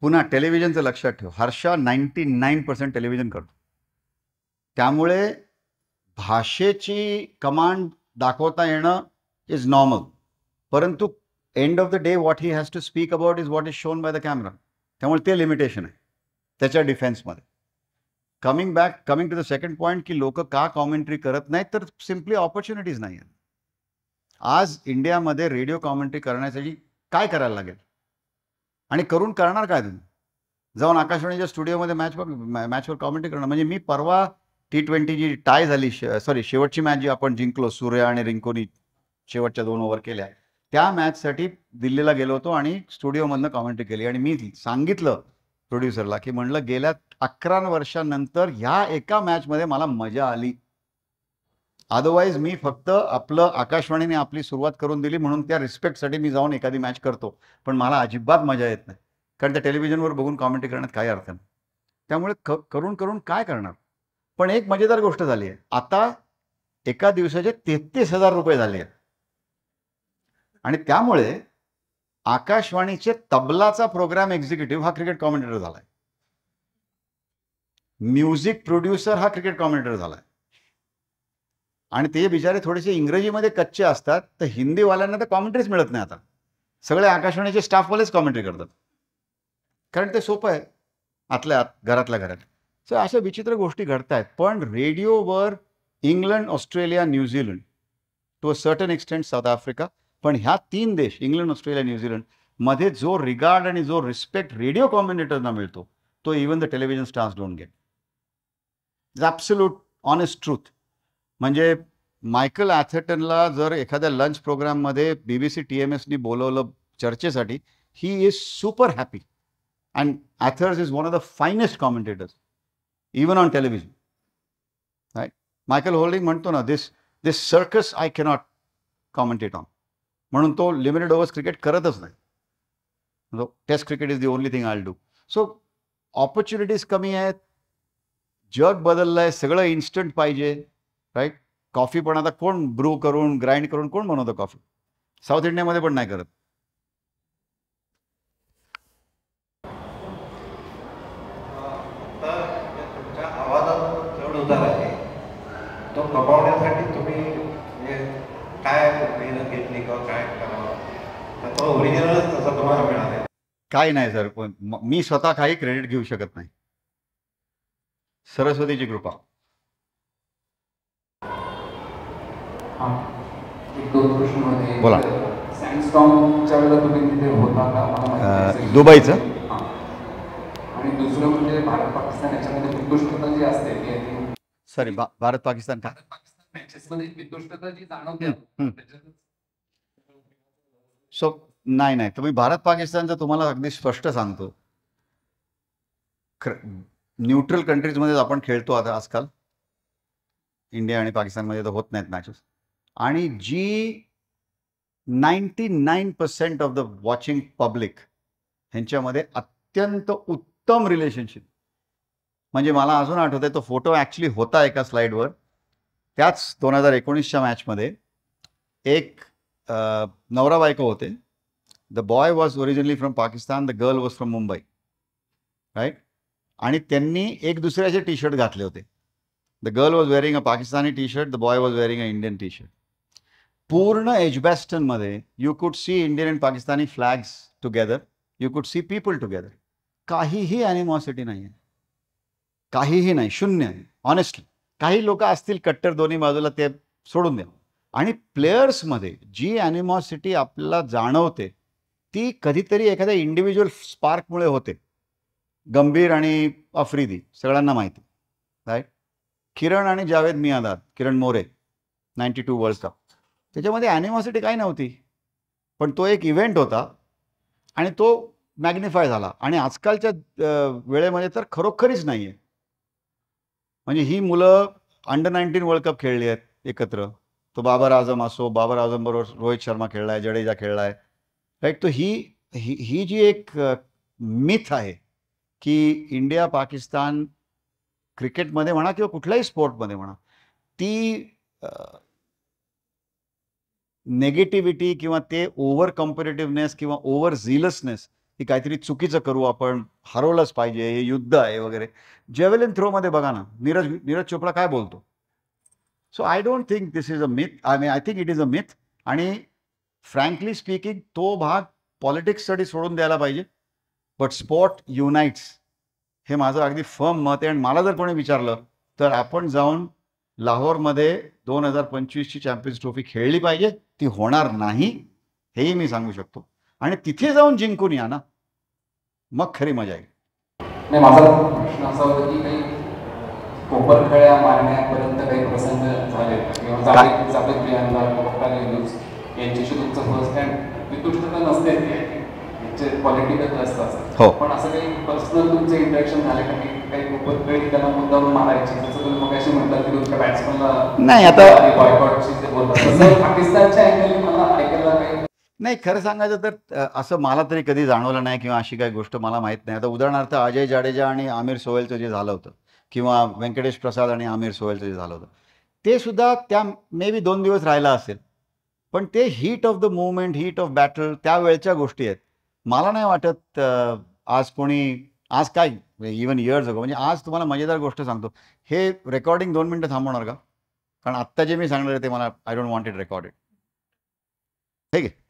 पुन्हा टेलिव्हिजनचं लक्षात ठेव, हर्षा 99% टेलिव्हिजन करतो, त्यामुळे भाषेची कमांड दाखवता येणं इज नॉर्मल, परंतु end of the day what he has to speak about is what is shown by the camera. त्यामुळे ते लिमिटेशन आहे त्याच्या डिफेन्समध्ये. Coming to the second point की लोक का कॉमेंट्री करत नाहीत, तर सिम्पली ऑपॉर्च्युनिटीज नाही आहेत. आज इंडियामध्ये रेडिओ कॉमेंट्री करण्यासाठी काय करायला लागेल, आणि करून करणार काय? तुम्ही जाऊन आकाशवाणीच्या स्टुडिओमध्ये मॅचवर कॉमेंट्री करणार. म्हणजे मी परवा T20 जी टाय झाली, शेवटची मॅच जी आपण जिंकलो, सूर्या आणि रिंकोनी शेवटच्या 2 ओव्हर केल्या. त्या मॅचसाठी दिल्लीला गेलो होतो आणि स्टुडिओमधनं कॉमेंट्री केली आणि मी सांगितलं प्रोड्युसरला की म्हणलं गेल्या 11 वर्षांनंतर ह्या एका मॅचमध्ये मला मजा आली. अदरवाईज मी फक्त आपलं आकाशवाणीने आपली सुरुवात करून दिली म्हणून त्या रिस्पेक्टसाठी मी जाऊन एखादी मॅच करतो, पण मला अजिबात मजा येत नाही, कारण त्या टेलिव्हिजनवर बघून कॉमेंट्री करण्यात काही अर्थ नाही. त्यामुळे करून करून काय करणार. पण एक मजेदार गोष्ट झाली आहे, आता एका दिवसाचे 33,000 रुपये झाले आहेत आणि त्यामुळे आकाशवाणीचे तबलाचा प्रोग्राम एक्झिक्युटिव्ह हा क्रिकेट कॉमेंटेटर झालाय, म्युझिक प्रोड्युसर हा क्रिकेट कॉमेंटेटर झालाय. आणि ते बिचारे थोडेसे इंग्रजीमध्ये कच्चे असतात, तर हिंदीवाल्यांना तर कॉमेंट्रीच मिळत नाही. आता सगळे आकाशवाणीचे स्टाफवालेच कॉमेंट्री करतात, कारण ते सोपं आहे आतल्या आत, घरातल्या घरात. सो अशा विचित्र गोष्टी घडत आहेत. पण रेडिओवर England, Australia, New Zealand, to a certain extent South Africa, पण ह्या 3 देश इंग्लंड, ऑस्ट्रेलिया, न्यूझीलंड मध्ये जो रिगार्ड आणि जो रिस्पेक्ट रेडिओ कॉमेंटेटरना मिळतो तो even the television stars don't get. It's absolute honest truth. म्हणजे मायकल ॲथर्टनला जर एखाद्या लंच प्रोग्राममध्ये BBC TMSनी बोलवलं चर्चेसाठी, he is super happy. And Athers is one of the finest commentators even on television. Right. Michael Holding म्हणतो ना, this circus I cannot commentate on, म्हणून तो लिमिटेड ओव्हर्स क्रिकेट करतच नाही. Test cricket is the only thing I will do. So opportunities कमी आहेत, जग बदललं आहे, सगळं इन्स्टंट पाहिजे. राईट. कॉफी पण आता कोण ब्रू करून ग्राइंड करून कोण बनवतं कॉफी? साऊथ इंडियामध्ये पण नाही करत. तुमच्या आवाजात चढ उतार आहे, तो दबावण्यासाठी तुम्ही काय मेहनत घेतली किंवा काय करावं, तो ओरिजिनलच तसा तुम्हाला मिळाला? काय नाही सर, मी स्वतः काही क्रेडिट घेऊ शकत नाही. सरस्वतीची कृपा. बोला. सँडस्टॉर्मच्या वेळेला तुम्ही तिथे होता का? दुबईचं. आणि दुसरं म्हणजे भारत पाकिस्तान याच्यामध्ये विदुष्टता जी असते ती, सॉरी, भारत पाकिस्तान का मॅचेसमध्ये विदुष्टता जी जाणवते. सो नाही, तुम्ही भारत पाकिस्तानचं तुम्हाला अगदी स्पष्ट सांगतो, न्यूट्रल कंट्रीजमध्ये आपण खेळतो आता आजकाल. इंडिया आणि पाकिस्तानमध्ये तर होत नाहीत मॅचेस. आणि जी 99% ऑफ द वॉचिंग पब्लिक ह्यांच्यामध्ये अत्यंत उत्तम रिलेशनशिप. म्हणजे मला अजून आठवत आहे, तो फोटो ॲक्च्युली होता एका स्लाईडवर. त्याच 2019च्या मॅचमध्ये एक नवरा बायको होते. The boy was originally from Pakistan, the girl was from Mumbai. Right. आणि त्यांनी एक दुसऱ्याचे टी शर्ट घातले होते. The girl was wearing a Pakistani T shirt, the boy was wearing a Indian T shirt. पूर्ण एजबॅस्टनमध्ये you could see Indian and Pakistani flags together, you could see people together. काहीही animosity नाही आहे, काहीही नाही, शून्य आहे. ऑनेस्टली काही लोक असतील कट्टर दोन्ही बाजूला, ते सोडून द्या. आणि प्लेयर्समध्ये जी ॲनिमॉसिटी आपल्याला जाणवते ती कधीतरी एखाद्या इंडिव्हिज्युअल स्पार्कमुळे होते. गंभीर आणि आफ्रिदी सगळ्यांना माहिती. राईट. किरण आणि Javed my dad, Kiran More 92 world cup, त्याच्यामध्ये ॲनिमॉसिटी काही नव्हती, पण तो एक इव्हेंट होता आणि तो मॅग्निफाय झाला. आणि आजकालच्या वेळेमध्ये तर खरोखरीच नाही आहे. म्हणजे ही मुलं अंडर-19 वर्ल्ड कप खेळली आहेत एकत्र. तो बाबर आझम असो, बाबर आझम बरोबर रोहित शर्मा खेळलाय, जडेजा खेळलाय. राईट. तो ही जी एक मिथ आहे की इंडिया पाकिस्तान क्रिकेटमध्ये म्हणा किंवा कुठल्याही स्पोर्टमध्ये म्हणा, ती नेगेटिव्हिटी किंवा ते ओव्हर कॉम्पेरेटिव्हनेस किंवा ओव्हर झिलसनेस, की काहीतरी चुकीचं करू आपण, हरवलंच पाहिजे, हे युद्ध आहे वगैरे. जेव्हलिन थ्रोमध्ये बघा ना, नीरज चोपडा काय बोलतो. So I don't think this is a myth. I think it is a myth. आणि फ्रँकली स्पीकिंग तो भाग पॉलिटिक्ससाठी सोडून द्यायला पाहिजे. बट स्पोर्ट युनाइट्स हे माझं अगदी फर्म मत आहे. आणि मला जर कोणी विचारलं तर आपण जाऊन लाहोरमध्ये 2025ची चॅम्पियन्स ट्रॉफी खेळली पाहिजे. ती होणार नाही हेही मी सांगू शकतो. आणि तिथे जाऊन जिंकून या ना, मग खरी मजा येईल. नाही, माझा प्रश्न असा होता की काही कोपरखळ्या मारण्यापर्यंत काही प्रसंग झाले किंवा यांच्याशी तुमचं फर्स्ट हँड वितुष्टता नसते पॉलिटिकल असतात हो. पण असं काही पर्सनल तुमचे इंटरॅक्शन झाले का की काही खूपच वेळ त्यांना मुद्दाम मारायची जसं तुम्ही मग अशी म्हणतात की तुमच्या बॅट्समनला नाही आता बॉयकॉटची ते बोलतात तसं पाकिस्तानच्या अँगलने मला ऐकायला काही नाही, खरं सांगायचं तर असं मला तरी कधी जाणवलं नाही किंवा अशी काही गोष्ट मला माहीत नाही. आता उदाहरणार्थ अजय जाडेजा आणि आमिर सोहेलचं जे झालं होतं किंवा व्यंकटेश प्रसाद आणि आमिर सोहेलचं जे झालं होतं ते सुद्धा त्या मे बी 2 दिवस राहिला असेल, पण ते heat of the movement, heat of battle त्यावेळच्या गोष्टी आहेत. मला नाही वाटत आज कोणी आज काय इवन इयर्स अगो म्हणजे आज तुम्हाला मजेदार गोष्ट सांगतो. हे रेकॉर्डिंग 2 मिनिटं थांबवणार का? कारण आत्ता जे मी सांगणार आहे ते मला I don't want it recorded. ठीक आहे.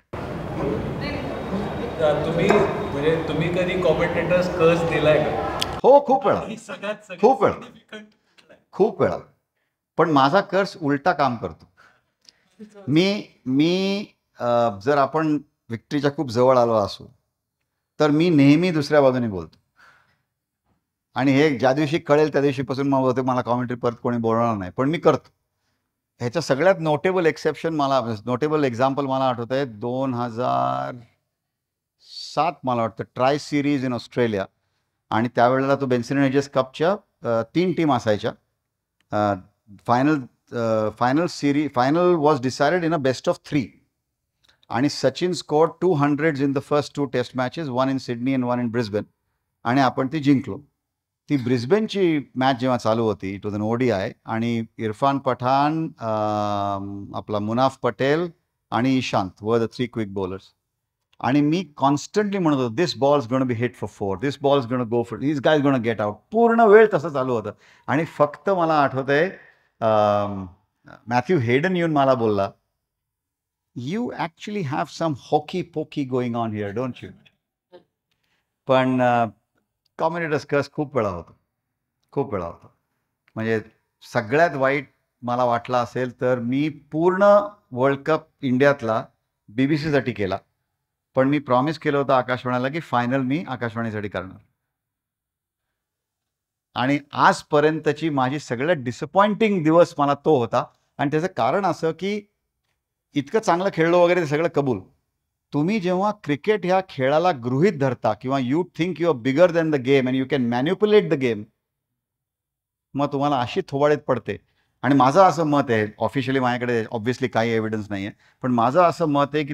तुम्ही कधी कॉमेंटेटर्स कर्स दिलाय का? हो, खूप वेळा. खूप वेळा. पण माझा कर्स उलटा काम करतो. मी जर आपण विक्ट्रीच्या खूप जवळ आलो असू तर मी नेहमी दुसऱ्या बाजूने बोलतो आणि हे ज्या दिवशी कळेल त्या दिवशीपासून मला कॉमेंट्री परत कोणी बोलणार नाही, पण मी करतो. ह्याच्या सगळ्यात नोटेबल एक्झाम्पल मला आठवत आहे 2007 मला वाटतं ट्राय सिरीज इन ऑस्ट्रेलिया आणि त्यावेळेला तो बेन्सन एंड हेजेस कपच्या 3 टीम असायच्या. Final was decided in a best of 3 आणि Sachin scored 200s in the first 2 test matches, 1 in Sydney and 1 in Brisbane आणि आपण ती जिंकलो. ती ब्रिस्बेनची मॅच जेव्हा चालू होती इट वॉज एन ODI आणि इरफान पठाण, आपला मुनाफ पटेल आणि Ishant were the 3 quick bowlers आणि मी कॉन्स्टंटली म्हणत होतो this ball is gonna be hit for 4, this ball is gonna go for, this guy is gonna get out. पूर्ण वेळ तसं चालू होतं आणि फक्त मला आठवत आहे मॅथ्यू हेडन येऊन मला बोलला, you actually have some hokey pokey going on here don't you. पण कॉमेंटेटर्स कर्स खूप वेळा होतो. म्हणजे सगळ्यात वाईट मला वाटला असेल तर मी पूर्ण वर्ल्ड कप इंडियातला BBC साठी केला, पण मी प्रॉमिस केलं होतं आकाशवाणीला की फायनल मी आकाशवाणीसाठी करणार आणि आजपर्यंतची माझी सगळ्यात डिसअपॉइंटिंग दिवस मला तो होता. आणि त्याचं कारण असं की इतकं चांगलं खेळलो वगैरे ते सगळं कबूल, तुम्ही जेव्हा क्रिकेट ह्या खेळाला गृहीत धरता किंवा you think you are bigger than the game and you can manipulate the game, मग तुम्हाला अशी थोबाडीत पडते. आणि माझं असं मत आहे, ऑफिशियली माझ्याकडे ऑब्व्हियसली काही एव्हिडन्स नाही आहे, पण माझं असं मत आहे की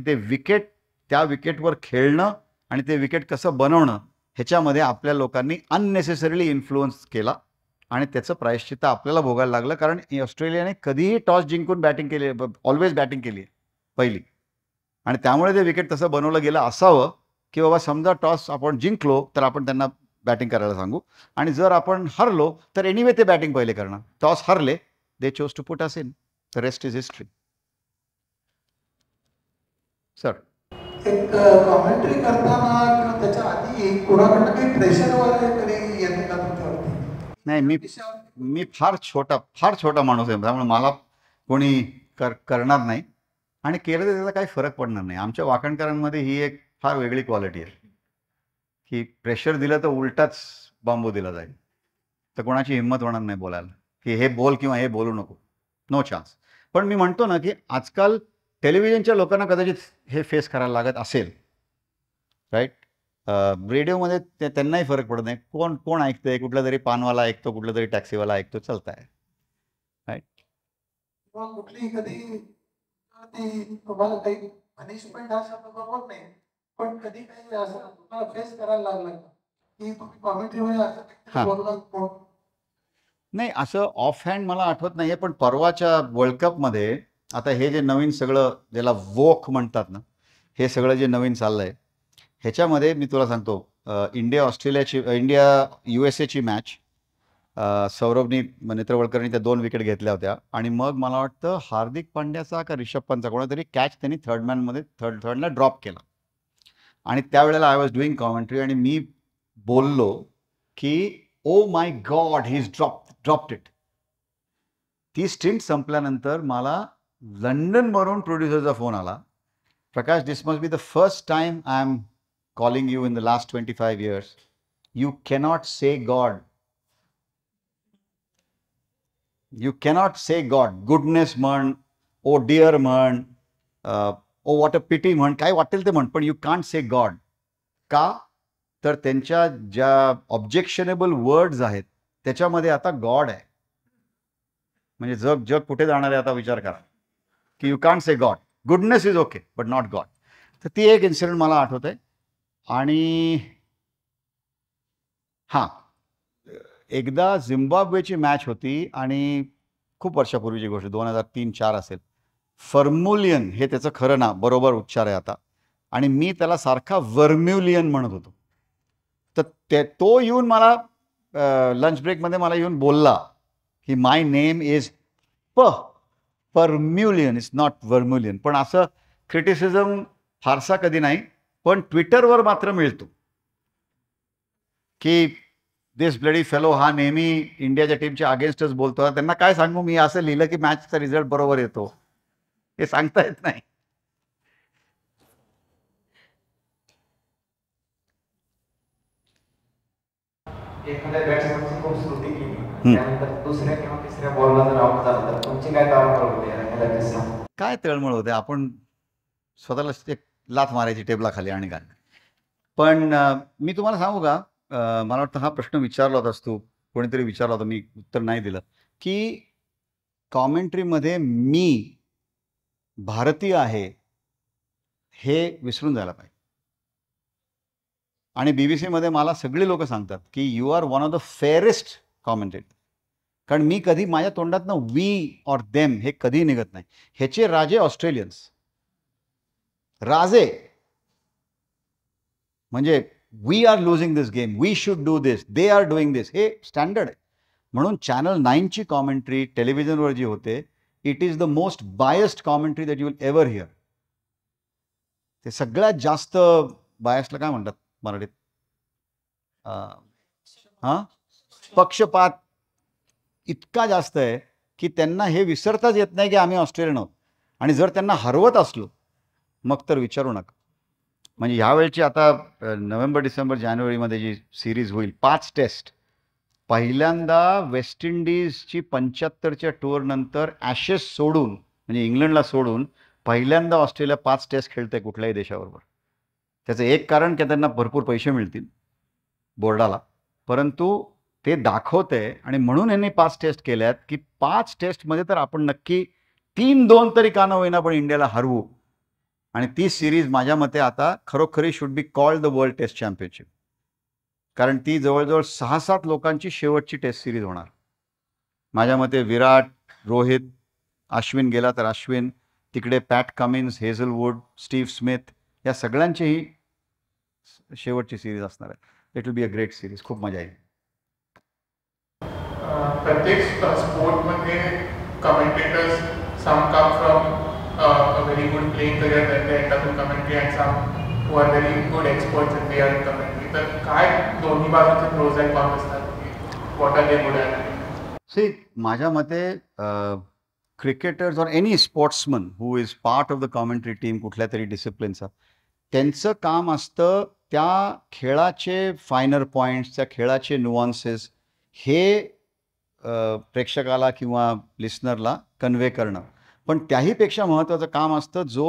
त्या विकेटवर खेळणं आणि ते विकेट कसं बनवणं ह्याच्यामध्ये आपल्या लोकांनी अननेसेसरीली इन्फ्लुअन्स केला आणि त्याचं प्रायश्चित्त आपल्याला भोगायला लागलं. कारण ऑस्ट्रेलियाने कधीही टॉस जिंकून बॅटिंग केली, ऑलवेज बॅटिंग केली आहे पहिली, आणि त्यामुळे ते विकेट तसं बनवलं गेलं असावं की बाबा समजा टॉस आपण जिंकलो तर आपण त्यांना बॅटिंग करायला सांगू आणि जर आपण हरलो तर एनिवे ते बॅटिंग पहिले करणार. टॉस हरले, they chose to put us in, the rest is history. Sir एक कॉमेंट्री करताना किंवा त्याच्या आधी कोणाकडनं काही प्रेशर वगैरे कधी येते का तुमच्यावरती? नाही, मी फार छोटा माणूस आहे, त्यामुळे मला कोणी करणार नाही आणि केलं तर त्याचा काही फरक पडणार नाही. आमच्या वाकणकरांमध्ये ही एक फार वेगळी क्वालिटी आहे की प्रेशर दिलं तर उलटाच बांबू दिला जाईल, तर कोणाची हिंमत होणार नाही बोलायला की हे बोल किंवा हे बोलू नको, नो चान्स. पण मी म्हणतो ना की आजकाल टेलिव्हिजनच्या लोकांना कदाचित हे फेस करायला लागत असेल, राईट. रेडिओमध्ये त्यांनाही फरक पडत नाही, कोण ऐकतंय, कुठला तरी पानवाला ऐकतो, कुठला तरी टॅक्सीवाला ऐकतो, चालत आहे, राईट. कुठली कधी तुम्हाला काही पनिशमेंट हा शब्द बरोबर नाही, पण कधी काही असं तुम्हाला फेस करायला लागलं की तुम्ही कॉमेंट्रीमध्ये असं बोलला? नाही, असं ऑफ हँड मला आठवत नाहीये, पण परवाच्या वर्ल्ड कपमध्ये आता हे जे नवीन सगळं ज्याला वोक म्हणतात ना, हे सगळं जे नवीन चाललंय ह्याच्यामध्ये मी तुला सांगतो, इंडिया USA मॅच सौरभनी नेत्रवळकरनी त्या 2 विकेट घेतल्या होत्या आणि मग मला वाटतं हार्दिक पांड्याचा का रिषभ पंतचा कोणातरी कॅच त्यांनी थर्डला ड्रॉप केला आणि त्यावेळेला आय वॉज डुईंग कॉमेंट्री आणि मी बोललो की oh my God he is dropped it. ती स्टिंट संपल्यानंतर मला लंडनवरून प्रोड्युसरचा फोन आला, Prakash, this must be the first time I am calling you in the last 25 years. You cannot say God. You cannot say God. Goodness म्हण, ओ dear म्हण, ओ what a पिटी म्हण, काय वाटेल ते म्हण, पण यू कांट से गॉड. का तर त्यांच्या ज्या ऑब्जेक्शनेबल वर्ड्स आहेत त्याच्यामध्ये आता गॉड आहे. म्हणजे जग कुठे जाणार आहे आता विचार करा की you can't say God. Goodness is okay but not God. तर ती एक इन्सिडेंट मला आठवत आहे. आणि हां, एकदा झिम्बाब्वेची मॅच होती आणि खूप वर्षापूर्वीची गोष्ट, 2003-04 असेल. फर्म्युलियन हे त्याचं खरं नाव, बरोबर उच्चार आहे आता, आणि मी त्याला सारखा वर्म्युलियन म्हणत होतो. तर तो येऊन मला लंच ब्रेकमध्ये मला येऊन बोलला की माय नेम इज फर्म्युलियन, इज नॉट वर्म्युलियन. पण असं क्रिटिसिझम फारसा कधी नाही, पण ट्विटरवर मात्र मिळतो की दिस ब्लडी फेलो हा नेहमी इंडियाच्या टीमच्या अगेन्स्टच बोलतो. त्यांना काय सांगू, मी असं लिहिलं की मॅचचा रिझल्ट बरोबर येतो, हे सांगता येत नाही. एखाद्या बॅट्समनची खूप स्तुती केली, त्यानंतर दुसऱ्या किंवा तिसऱ्या बॉलला जर आउट झाला तर तुमची काय तारफळ होते? काय तळमळ होते, आपण स्वतःला एक लाथ मारायची टेबलाखाली आणि काय. पण मी तुम्हाला सांगू का, मला वाटतं हा प्रश्न विचारला होतास तू, कोणीतरी विचारला होता, मी उत्तर नाही दिलं, की कॉमेंट्रीमध्ये मी भारतीय आहे हे विसरून जायला पाहिजे. आणि BBC-मध्ये मला सगळी लोक सांगतात की you are one of the fairest commentator. कारण मी कधी माझ्या तोंडातनं वी ऑर देम हे कधी निघत नाही. ह्याचे राजे ऑस्ट्रेलियन्स, राजे म्हणजे we are losing this game, we should do this, they are doing this, हे स्टँडर्ड आहे. म्हणून चॅनल 9ची कॉमेंट्री टेलिव्हिजनवर जी होते, it is the most biased commentary that you will ever here. ते सगळ्यात जास्त बायसला काय म्हणतात मराठीत, पक्षपात इतका जास्त आहे की त्यांना हे विसरताच येत नाही की आम्ही ऑस्ट्रेलियन आहोत. आणि जर त्यांना हरवत असलो मग तर विचारू नका. म्हणजे ह्यावेळची आता नोव्हेंबर, डिसेंबर, जानेवारीमध्ये जी सिरीज होईल, 5 टेस्ट, पहिल्यांदा वेस्ट इंडिजची 75च्या टूरनंतर ॲशेस सोडून, म्हणजे इंग्लंडला सोडून, पहिल्यांदा ऑस्ट्रेलिया 5 टेस्ट खेळते कुठल्याही देशाबरोबर. त्याचं एक कारण की त्यांना भरपूर पैसे मिळतील बोर्डाला, परंतु ते दाखवते आणि म्हणून यांनी 5 टेस्ट केल्यात की 5 टेस्टमध्ये तर आपण नक्की 3-2 तरी का न होईना पण इंडियाला हरवू. आणि ती सिरीज माझ्या मते आता खरोखरी should be called the world test championship. कारण ती जवळजवळ 6-7 लोकांची शेवटची टेस्ट सिरीज होणार माझ्या मते. विराट, रोहित, अश्विन गेला तर अश्विन, तिकडे Pat Cummins, Hazlewood, Steve Smith, या सगळ्यांची ही शेवटची सिरीज असणार आहे. It will be a great series, खूप मजा येईल. प्रत्येक स्पोर्टमध्ये commentators some come from a very good playing career that they end up in commentary and some who are very good experts and they are in commentary. तर काय दोन्ही बाजूचे pros and cons असतात, what are they good at? See, माझ्या मते cricketers or any sportsman who is part of the commentary team कुठल्या तरी डिसिप्लिनचा, त्यांचं काम असतं त्या खेळाचे फायनर पॉईंट्स, त्या खेळाचे नुआन्सेस हे प्रेक्षकाला किंवा लिस्नरला कन्वे करणं. पण त्याहीपेक्षा महत्त्वाचं काम असतं जो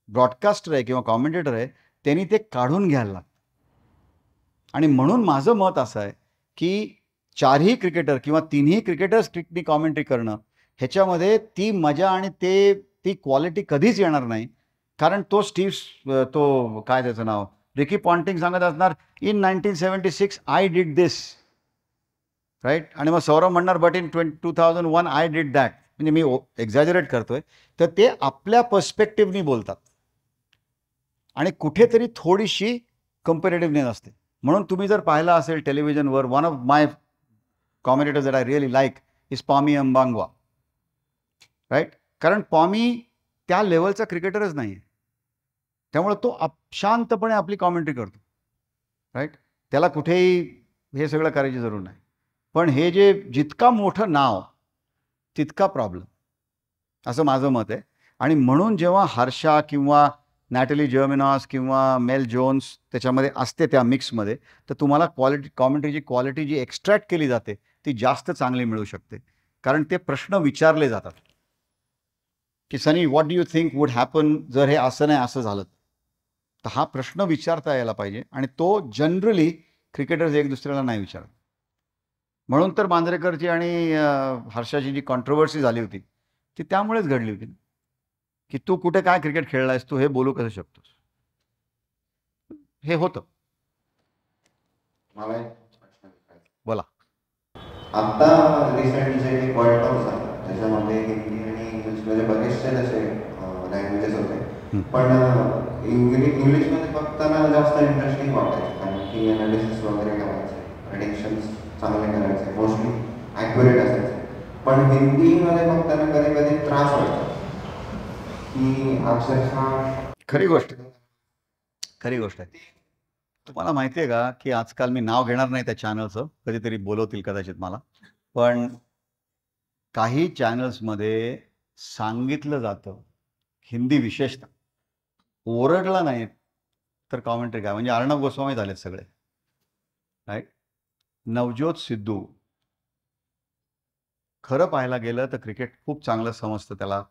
ब्रॉडकास्टर आहे किंवा कॉमेंटेटर आहे त्यांनी ते काढून घ्यायला लागतं. आणि म्हणून माझं मत असं आहे की 4ही क्रिकेटर किंवा 3ही क्रिकेटर्स क्रिकेटनी कॉमेंट्री करणं ह्याच्यामध्ये ती मजा आणि ती क्वालिटी कधीच येणार नाही. कारण तो काय त्याचं नाव, रिकी पॉन्टिंग सांगत असणार in 1976 I did this, right, आणि मग सौरभ म्हणणार but in 2001 I did that. म्हणजे मी एक्झॅजरेट करतोय. तर ते आपल्या पर्स्पेक्टिव्हनी बोलतात आणि कुठेतरी थोडीशी कम्पॅरेटिव्हनेस असते. म्हणून तुम्ही जर पाहिलं असेल टेलिव्हिजनवर, one of my commentators that I really like is Pommie Mbangwa, right. कारण पॉमी त्या लेवलचा क्रिकेटरच नाही आहे, त्यामुळे तो शांतपणे आपली कॉमेंट्री करतो, राईट. त्याला कुठेही हे सगळं करायची जरूर नाही. पण हे जे जितका मोठं नाव तितका प्रॉब्लेम, असं माझं मत आहे. आणि म्हणून जेव्हा हर्षा किंवा नॅटली जर्मिनॉस किंवा मेल जोन्स त्याच्यामध्ये असते त्या मिक्समध्ये, तर तुम्हाला कॉमेंट्रीची क्वालिटी जी एक्स्ट्रॅक्ट केली जाते ती जास्त चांगली मिळू शकते. कारण ते प्रश्न विचारले जातात. की Sunny what do you think would happen जर हे असं नाही असं झालं, तर हा प्रश्न विचारता यायला पाहिजे. आणि तो जनरली क्रिकेटर्स एक दुसऱ्याला नाही विचारत. म्हणून तर मांजरेकरची आणि हर्षाची जी कॉन्ट्रोवर्सी झाली होती ती त्यामुळेच घडली होती की तू कुठे काय क्रिकेट खेळलायस, तू हे बोलू कसं शकतोस. हे होतं. मला बोला. आता रिसेंट जे वर्ल्ड कप झाला त्याच्यामध्ये हिंदी आणि इंग्लिशमध्ये बरेचसे तसे लँग्वेजेस होते, पण इंग्लिशमध्ये बघताना जास्त इंटरेस्टिंग वाटायचं कारण की अनालिसिस वगैरे करायचे, प्रेडिक्शन्स चांगले करायचे, मोस्टली ॲक्युरेट असायचे. पण हिंदीमध्ये बघताना कधी कधी त्रास व्हायचा की अक्षरशः खरी गोष्ट आहे. तुम्हाला माहिती आहे का की आजकाल मी नाव घेणार नाही त्या चॅनलचं, कधीतरी बोलवतील कदाचित मला, पण काही चॅनल्समध्ये सांगितलं जातं हिंदी विशेषतः, ओरडला नाही तर कॉमेंट्री काय, म्हणजे अर्णब गोस्वामी झालेत सगळे, राईट. नवज्योत सिद्धू, खरं पाहायला गेलं तर क्रिकेट खूप चांगलं समजतं, त्याला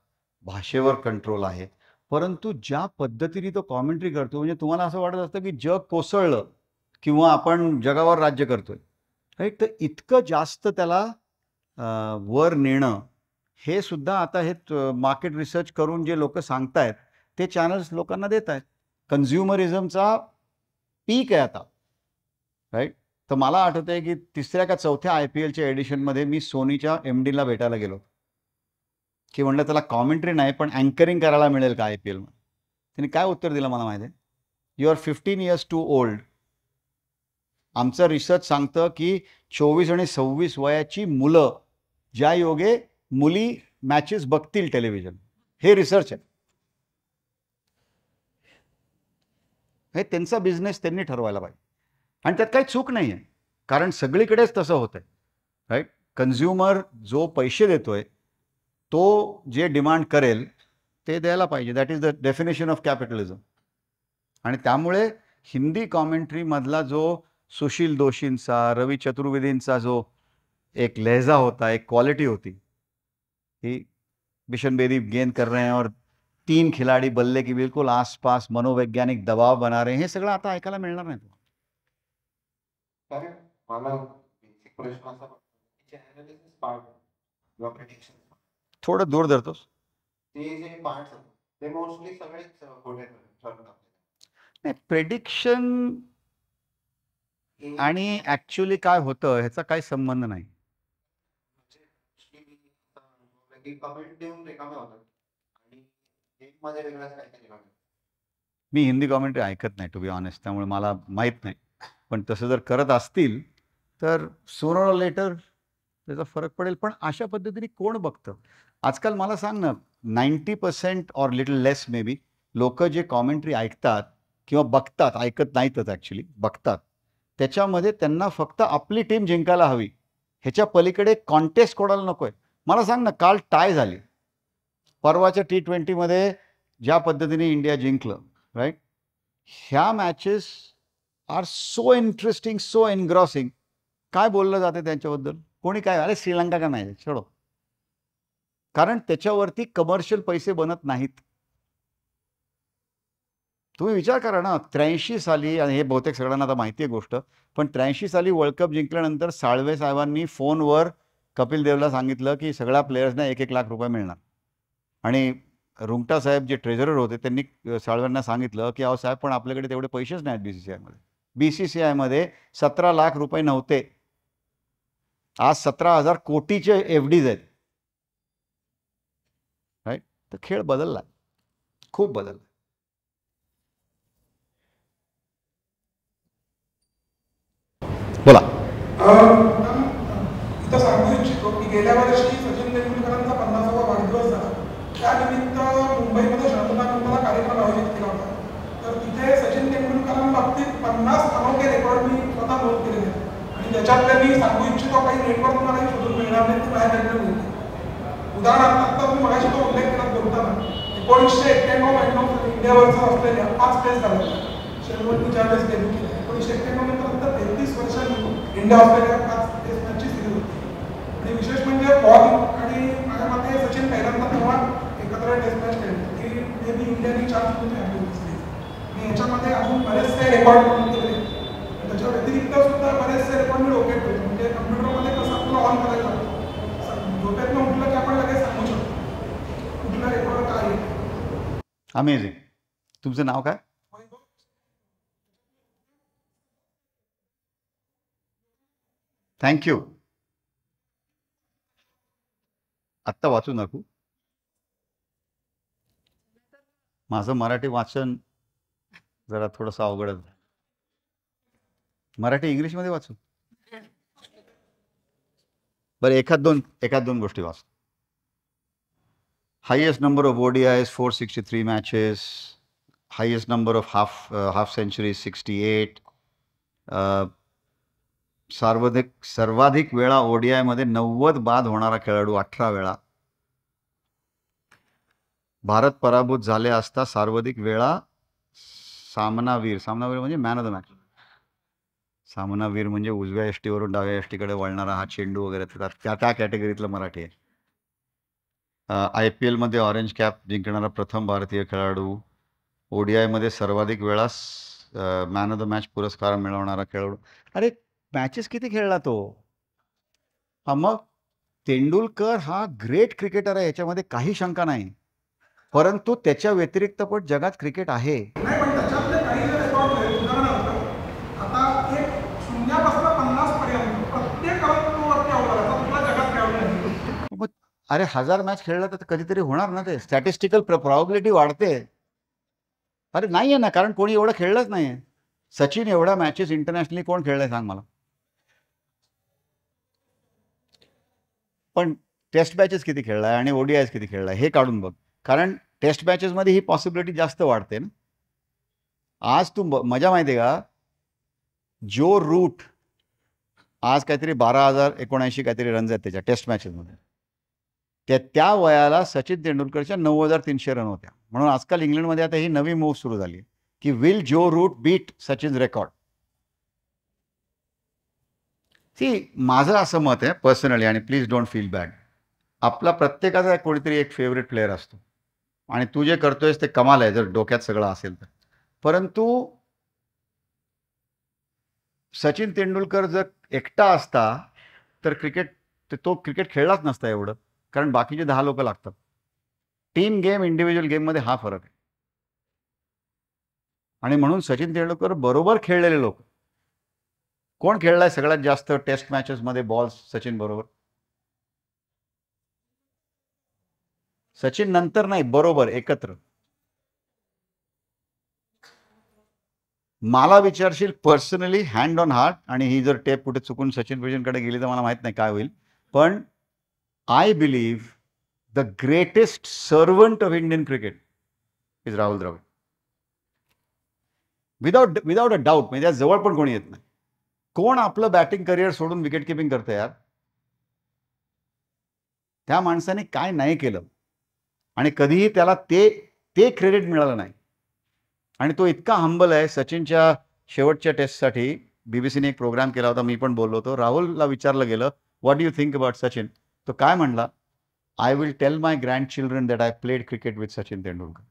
भाषेवर कंट्रोल आहे, परंतु ज्या पद्धतीने तो कॉमेंट्री करतो म्हणजे तुम्हाला असं वाटत असतं की जग कोसळलं किंवा आपण जगावर राज्य करतोय, राईट. तर इतकं जास्त त्याला वर नेणं हे सुद्धा आता हे मार्केट रिसर्च करून जे लोक सांगतायत ते चॅनल्स लोकांना देत आहेत. कन्झ्युमरिझमचा पीक आहे आता, राईट. तर मला आठवतं आहे की 3ऱ्या का 4थ्या IPLच्या एडिशनमध्ये मी सोनीच्या MDला भेटायला गेलो की म्हणलं त्याला कॉमेंट्री नाही पण अँकरिंग करायला मिळेल का IPL मध्ये. त्यांनी काय उत्तर दिलं मला माहिती आहे, you are 15 years too old. आमचं रिसर्च सांगतं की 24 आणि 26 वयाची मुलं ज्या योगे मुली मॅचेस बघतील टेलिव्हिजन, हे रिसर्च आहे. हे त्यांचा बिझनेस त्यांनी ठरवायला पाहिजे आणि त्यात काही चूक नाही आहे, कारण सगळीकडेच तसं होतं आहे, राईट. कन्झ्युमर जो पैसे देतोय तो जे डिमांड करेल ते द्यायला पाहिजे. That is the definition of capitalism. आणि त्यामुळे हिंदी कॉमेंट्रीमधला जो सुशील दोशींचा, रवी चतुर्वेदींचा जो एक लहजा होता, एक क्वालिटी होती, ही बिशन बेदी गेंद कर रहे हैं और 3 खिलाड़ी बल्ले की बिल्कुल आसपास मनोवैज्ञानिक दबाव बना रहे हैं, हे सगळं आता ऐकायला मिळणार नाही. मला बेसिक प्रश्न असा वाटतो ॲनालिसिस पार्ट किंवा प्रेडिक्शन थोडं दूर धरतोस. ते जे पार्ट्स आहेत ते मोस्टली सगळेच खोटे ठरतात. नाही, प्रेडिक्शन आणि ॲक्च्युअली काय होतं ह्याचा काही संबंध नाही. कमेंट देऊन रिकामे होतात आणि एक मध्ये वेगळाच काहीतरी घडतं. मी हिंदी कॉमेंट्री ऐकत नाही टू बी ऑनेस्ट, त्यामुळे मला माहीत नाही. पण तसं जर करत असतील तर सूनर ऑर लेटर त्याचा फरक पडेल. पण अशा पद्धतीने कोण बघतं आजकाल मला सांग ना. 90% or little less may be लोक जे कॉमेंट्री ऐकतात किंवा बघतात, ऐकत नाहीतच ॲक्च्युली बघतात, त्याच्यामध्ये त्यांना फक्त आपली टीम जिंकायला हवी, ह्याच्या पलीकडे कॉन्टेस्ट कोणाला नको आहे. मला सांग ना, काल टाय झाली, परवाच्या T20मध्ये ज्या पद्धतीने इंडिया जिंकलं, राईट. ह्या matches are so interesting, so engrossing. काय बोललं जाते त्यांच्याबद्दल, कोणी काय, अरे श्रीलंका का मॅच सोडो, कारण त्याच्यावरती कमर्शियल पैसे बनत नाहीत. तुम्ही विचार करा ना, 83 साली, आणि हे बहुतेक सगळ्यांना आता माहिती आहे गोष्ट, पण 83 साली वर्ल्ड कप जिंकल्यानंतर साळवे साहेबांनी फोनवर कपिल देवला सांगितलं की सगळ्या प्लेयर्सना 1-1 लाख रुपये मिळणार. आणि रुंगटा साहेब जे ट्रेझरर होते त्यांनी साळव्यांना सांगितलं की अहो साहेब, पण आपल्याकडे तेवढे पैसेच नाहीत BCCIमध्ये. BCCIमध्ये 17 लाख रुपये नव्हते, आज 17,000 कोटीचे FDs आहेत, राईट. तर खेळ बदलला, खूप बदलला. बोला. इथं सांगू इच्छितो की गेल्या वर्षी सचिन तेंडुलकरांचा 50वा वाढदिवस झाला, त्यानिमित्त मुंबईमध्ये शांततानंदला कार्यक्रम आयोजित केला होता. तर तिथे सचिन तेंडुलकरांबाबतीत 50 अनोखे रेकॉर्ड मी स्वतः नोंद केलेले आहेत आणि त्याच्यातले मी सांगू इच्छितो काही नेटवर्क तुम्हाला शोधून मिळणार नाही, ते माझ्याकडे होते. उदाहरणार्थ आता मी मगाशी तो उल्लेख केला बोलताना 1991 इंडियावरचा ऑस्ट्रेलिया 5 टेस्ट झाला, शेरवटनी 4 वेळेस डेब्यू केले. 1991 नंतर 33 वर्षांनी इंडिया ऑस्ट्रेलिया 5 टेस्ट मॅचची सिरीज होती. आणि विशेष म्हणजे बॉल आणि माझ्या मते सचिन पहिल्यांदा तेव्हा एकत्र टेस्ट वर्षांमध्ये आणि याच्यामध्ये अजून बरेचसे रेकॉर्ड बनून गेले. त्याच्या व्यतिरिक्त सुद्धा बरेचसे रेकॉर्ड मी डोक्यात ठेवतो. म्हणजे कम्प्युटरमध्ये कसं आपल्याला ऑन करायला लागतं, झोपेतनं उठलं की आपण लगेच सांगू शकतो कुठला रेकॉर्ड काय आहे. अमेझिंग. तुमचं नाव काय? थँक्यू. आत्ता वाचू नको. माझं मराठी वाचन जरा थोडंसं अवघड. मराठी इंग्लिशमध्ये वाचू. बरं, एखाद दोन गोष्टी वाच. Highest number of ODIs 463 matches. Highest number of half century 68. सर्वाधिक वेळा ODI मध्ये 90 बाद होणारा खेळाडू 18 वेळा. भारत पराभूत झाले असता सर्वाधिक वेळा सामनावीर म्हणजे मॅन ऑफ द मॅच. सामनावीर म्हणजे उजव्या यष्टीवरून डाव्या यष्टीकडे वळणारा हा चेंडू वगैरे त्या कॅटेगरीतलं मराठी आहे. IPL मध्ये ऑरेंज कॅप जिंकणारा प्रथम भारतीय खेळाडू. ODI मध्ये सर्वाधिक वेळा मॅन ऑफ द मॅच पुरस्कार मिळवणारा खेळाडू. अरे मॅचेस किती खेळला तो? हा, मग तेंडुलकर हा ग्रेट क्रिकेटर आहे, याच्यामध्ये काही शंका नाही. परंतु त्याच्या व्यतिरिक्त पण जगात क्रिकेट आहे. नाही, पण त्याच्यातले काही जे रेकॉर्ड आहेत, उदाहरणार्थ आता एक 0 पासून 50 पर्यंत प्रत्येक रनवरती अवलंबून तुला जगात खेळवलं नाही. मग अरे 1000 मॅच खेळला तर कधीतरी होणार ना. ते स्टॅटिस्टिकल प्रॉबिलिटी वाढते. अरे नाही आहे ना, कारण कोणी एवढं खेळलंच नाही. सचिन एवढ्या मॅचेस इंटरनॅशनली कोण खेळलाय सांग मला. पण टेस्ट मॅचेस किती खेळलाय आणि ODIs किती खेळलाय हे काढून बघ. कारण टेस्ट मॅचेसमध्ये ही पॉसिबिलिटी जास्त वाढते ना. आज तू मजा माहिती आहे का, जो रूट आज काहीतरी 12,079 काहीतरी रन्स आहेत त्याच्या टेस्ट मॅचेसमध्ये. त्या वयाला सचिन तेंडुलकरच्या 9,300 रन होत्या. म्हणून आजकाल इंग्लंडमध्ये आता ही नवी मूव्ह सुरू झाली आहे की विल जो रूट बीट सचिन रेकॉर्ड. ती माझं असं मत आहे पर्सनली, आणि प्लीज डोंट फील बॅड. आपला प्रत्येकाचा कोणीतरी एक फेवरेट प्लेअर असतो आणि तू जे करतोयस ते कमाल आहे जर डोक्यात सगळं असेल तर. परंतु सचिन तेंडुलकर जर एकटा असता तर तो क्रिकेट खेळलाच नसता एवढं, कारण बाकीचे 10 लोक लागतात. टीम गेम इंडिव्हिज्युअल गेममध्ये हा फरक आहे. आणि म्हणून सचिन तेंडुलकर बरोबर खेळलेले लोक कोण खेळलाय सगळ्यात जास्त टेस्ट मॅचेसमध्ये बॉल्स सचिन बरोबर? सचिन नंतर नाही, बरोबर एकत्र. मला विचारशील पर्सनली हँड ऑन हार्ट, आणि ही जर टेप कुठे चुकून सचिन गेली तर मला माहित नाही काय होईल, पण I believe the greatest servant of Indian cricket is Rahul Dravid. Without a doubt. म्हणजे त्या जवळ पण कोणी येत नाही. कोण आपलं बॅटिंग करिअर सोडून विकेट किपिंग करतं यार? त्या माणसाने काय नाही केलं आणि कधीही त्याला ते क्रेडिट मिळालं नाही. आणि तो इतका हंबल आहे. सचिनच्या शेवटच्या टेस्टसाठी बीबीसीने एक प्रोग्राम केला होता, मी पण बोललो होतो. राहुलला विचारलं गेलं, what do you think about Sachin? तो काय म्हणला, I will tell my grandchildren that I played cricket with Sachin Tendulkar.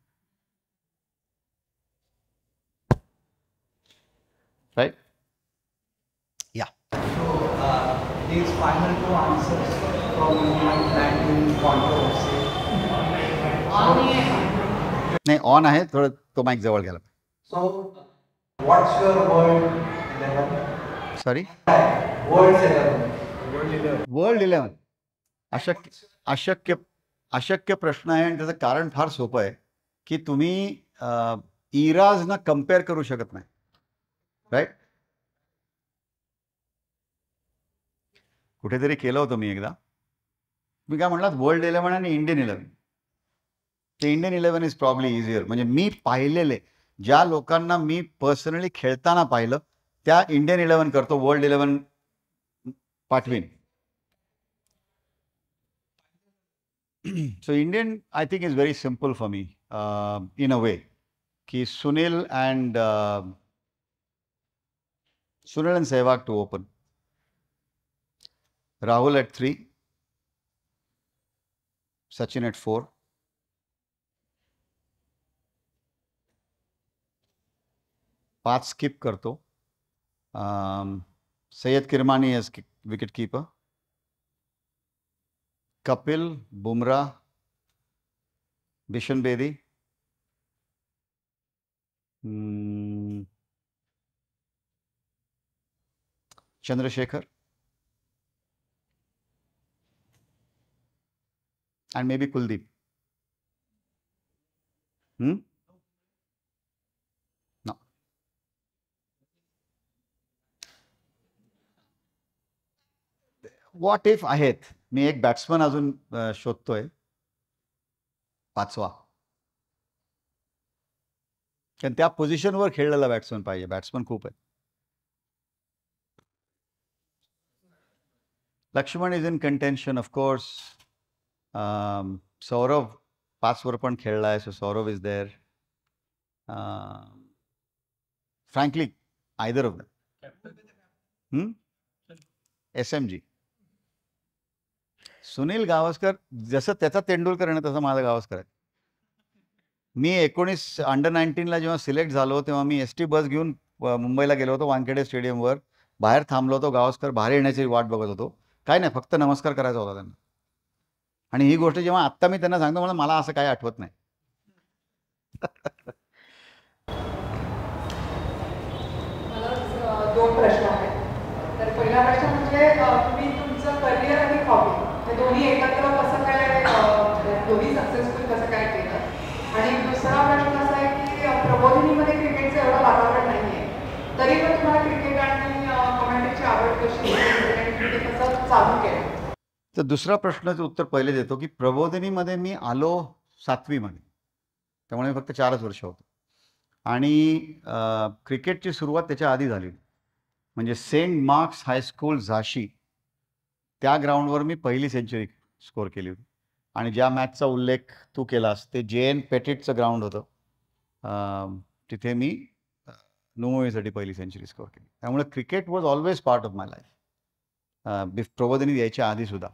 Right? Yeah. These final 2 answers from my land in controversy. नाही, ऑन आहे, थोडं तो माईक जवळ गेला. So, what's your world 11? Sorry, world 11. अशक्य प्रश्न आहे. आणि त्याचं कारण फार सोपं आहे की तुम्ही इराजना कम्पेअर करू शकत नाही. राईट? कुठेतरी केलं होतं मी एकदा. मी काय म्हणलात, वर्ल्ड 11 आणि इंडियन 11. ते इंडियन 11 इज प्रॉब्ली इझियर. म्हणजे मी पाहिलेले ज्या लोकांना मी पर्सनली खेळताना पाहिलं त्या इंडियन 11 करतो, वर्ल्ड 11 पाठवीन. So Indian I think is very simple for me in a way की Sunil and Sehwag to open, Rahul at 3, Sachin at 4, 5 skip करतो. Syed Kirmani as wicket keeper, Kapil, Bumrah, Bishan Bedi, Chandrasekhar, and maybe Kuldeep. No. What if आहेत, मी एक batsman अजून शोधतोय 5वा, कारण त्या पोझिशनवर खेळलेला batsman पाहिजे. बॅट्समन खूप आहे. Laxman is in contention of course. Sourav 5 वर पण खेळला आहे, so Sourav is there. Frankly either of them. SMG. Sunil Gavaskar, जसं त्याचा तेंडुलकर आहे तसं माझा गावस्कर आहे. मी 19 अंडर-19ला जेव्हा सिलेक्ट झालो तेव्हा मी ST बस घेऊन मुंबईला गेलो होतो. वानखेडे स्टेडियमवर बाहेर थांबलो होतो. गावस्कर बाहेर येण्याची वाट बघत होतो. काय नाही, फक्त नमस्कार करायचा होता त्यांना. आणि ही गोष्ट जेव्हा आत्ता मी त्यांना सांगतो, मला असं काही आठवत नाही. मला 2 प्रश्न आहेत. तर पहिला प्रश्न म्हणजे तुम्ही तुमचं करिअर आणि हॉबी हे दोन्ही एकत्र कसं काय, दोन्ही सक्सेसफुल कसं काय केलं. आणि दुसरा प्रश्न असा आहे की प्रबोधिनीमध्ये क्रिकेटचं एवढं वातावरण नाही आहे, तरी पण तुम्हाला क्रिकेट आणि कमेंट्रीची आवड कशी ते कसं चालू केलं. तर दुसरा प्रश्नाचं उत्तर पहिले देतो की प्रबोधिनीमध्ये मी आलो 7वी मध्ये, त्यामुळे फक्त 4च वर्ष होतं. आणि क्रिकेटची सुरुवात त्याच्या आधी झाली. म्हणजे सेंट मार्क्स हायस्कूल झाशी त्या ग्राउंडवर मी पहिली सेंचुरी स्कोर केली होती. आणि ज्या मॅचचा उल्लेख तू केलास ते JN पेटिटचं ग्राउंड होतं. तिथे मी नुमोईसाठी पहिली सेंचुरी स्कोर केली. त्यामुळे cricket was always part of my life, Prabodhini यायच्या आधीसुद्धा.